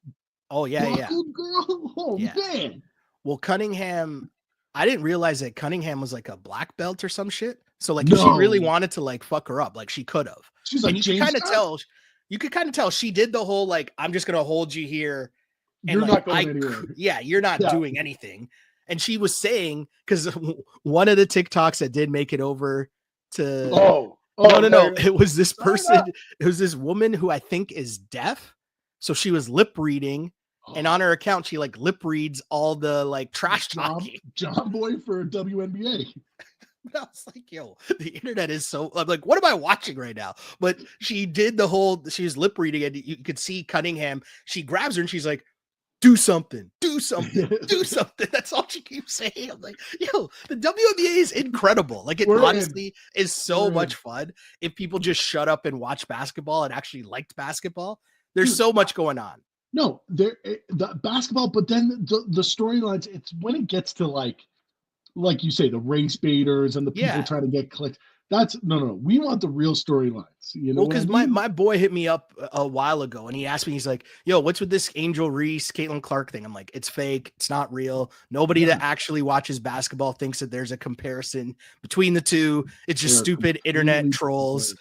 Oh, man. Well, Cunningham, I didn't realize that Cunningham was like a black belt or some shit. So like if she really wanted to like fuck her up, like she could have. She's like, you could kind of tell she did the whole like, I'm just gonna hold you here. And you're like, not going anywhere. You're not doing anything. And she was saying, because one of the TikToks that did make it over to no, it was this person, it was this woman who I think is deaf. So she was lip reading. And on her account, she like lip reads all the like trash talking. John Boy for WNBA. I was like, yo, the internet is so, I'm like, what am I watching right now? But she did the whole, she was lip reading it. You could see Cunningham. She grabs her and she's like, do something. That's all she keeps saying. I'm like, yo, the WNBA is incredible. Like it honestly is so much fun if people just shut up and watch basketball and actually liked basketball. There's so much going on. No, the basketball, but then the storylines, it's when it gets to like you say, the race baiters and the people trying to get clicks. That's no. We want the real storylines. You know, because my boy hit me up a while ago and he asked me, he's like, "Yo, what's with this Angel Reese, Caitlin Clark thing?" I'm like, "It's fake. It's not real. Nobody that actually watches basketball thinks that there's a comparison between the two. It's just stupid internet trolls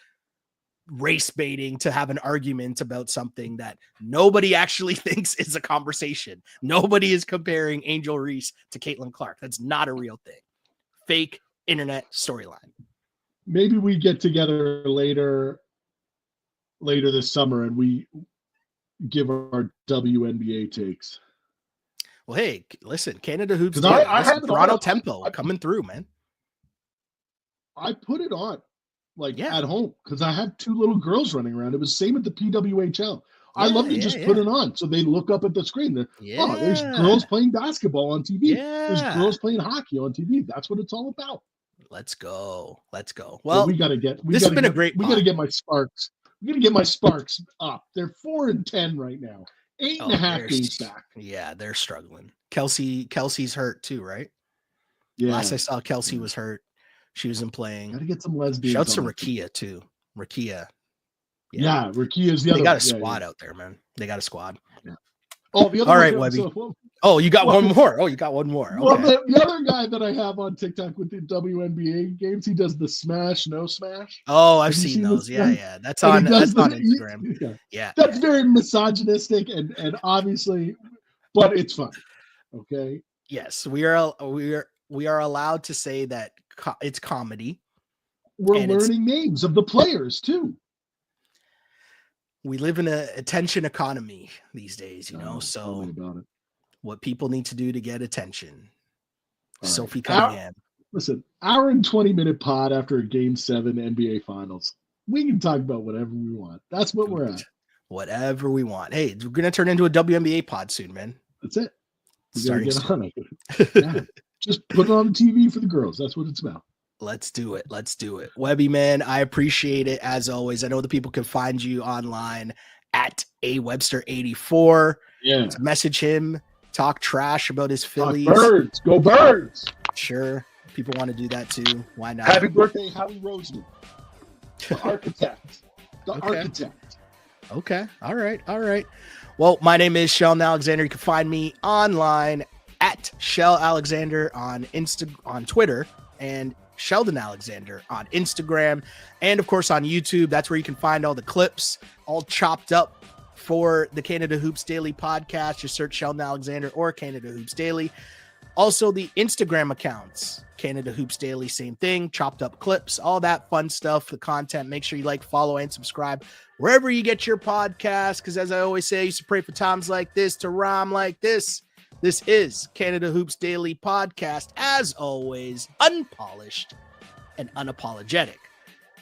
race baiting to have an argument about something that nobody actually thinks is a conversation. Nobody is comparing Angel Reese to Caitlin Clark. That's not a real thing. Fake internet storyline." Maybe we get together later this summer and we give our WNBA takes. Well, hey, listen, Canada Hoops. I had Toronto Tempo coming through, man. I put it on at home because I have two little girls running around. It was same at the PWHL. I love to just put it on so they look up at the screen. There's girls playing basketball on TV. There's girls playing hockey on TV. That's what it's all about. Let's go. Well, we got to get. This has been a great. We got to get my Sparks. We got to get my Sparks up. They're 4-10 right now. 8.5 games back. Yeah, they're struggling. Kelsey's hurt too, right? Yeah. Last I saw, Kelsey was hurt. She wasn't playing. Got to get some lesbians. Shouts to Rakia too. Rakia. Yeah, Rakia is the other. They got a squad out there, man. They got a squad. Yeah. Oh, the other. All right, Webby. You got one more. Oh, you got one more. Okay. Well, the other guy that I have on TikTok with the WNBA games, he does the smash, no smash. Oh, I've seen those. Yeah. That's on Instagram. Yeah. That's very misogynistic and obviously, but it's fun. Okay. Yes, we are allowed to say that it's comedy. We're learning names of the players too. We live in an attention economy these days, so what people need to do to get attention. All Sophie Cunningham. Listen, hour and 20-minute pod after a Game 7 NBA Finals. We can talk about whatever we want. That's what we're at. Whatever we want. Hey, we're going to turn into a WNBA pod soon, man. That's it. Starting get on it. Just put it on TV for the girls. That's what it's about. Let's do it. Webby, man, I appreciate it as always. I know the people can find you online at awebster84. Yeah. Message him, talk trash about his Phillies. Birds. Go Birds. Sure. People want to do that too. Why not? Happy birthday, Howie Roseman. The architect. Architect. Okay. All right. Well, my name is Sheldon Alexander. You can find me online at Shell Alexander on Twitter, and Sheldon Alexander on Instagram, and of course on YouTube. That's where you can find all the clips all chopped up for the Canada Hoops Daily podcast. Just search Sheldon Alexander or Canada Hoops Daily. Also the Instagram accounts, Canada Hoops Daily, same thing, chopped up clips, all that fun stuff, the content. Make sure you like, follow, and subscribe wherever you get your podcast, because as I always say, I used to pray for times like this to rhyme like this. This is Canada Hoops Daily Podcast, as always, unpolished and unapologetic.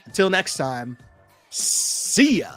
Until next time, see ya.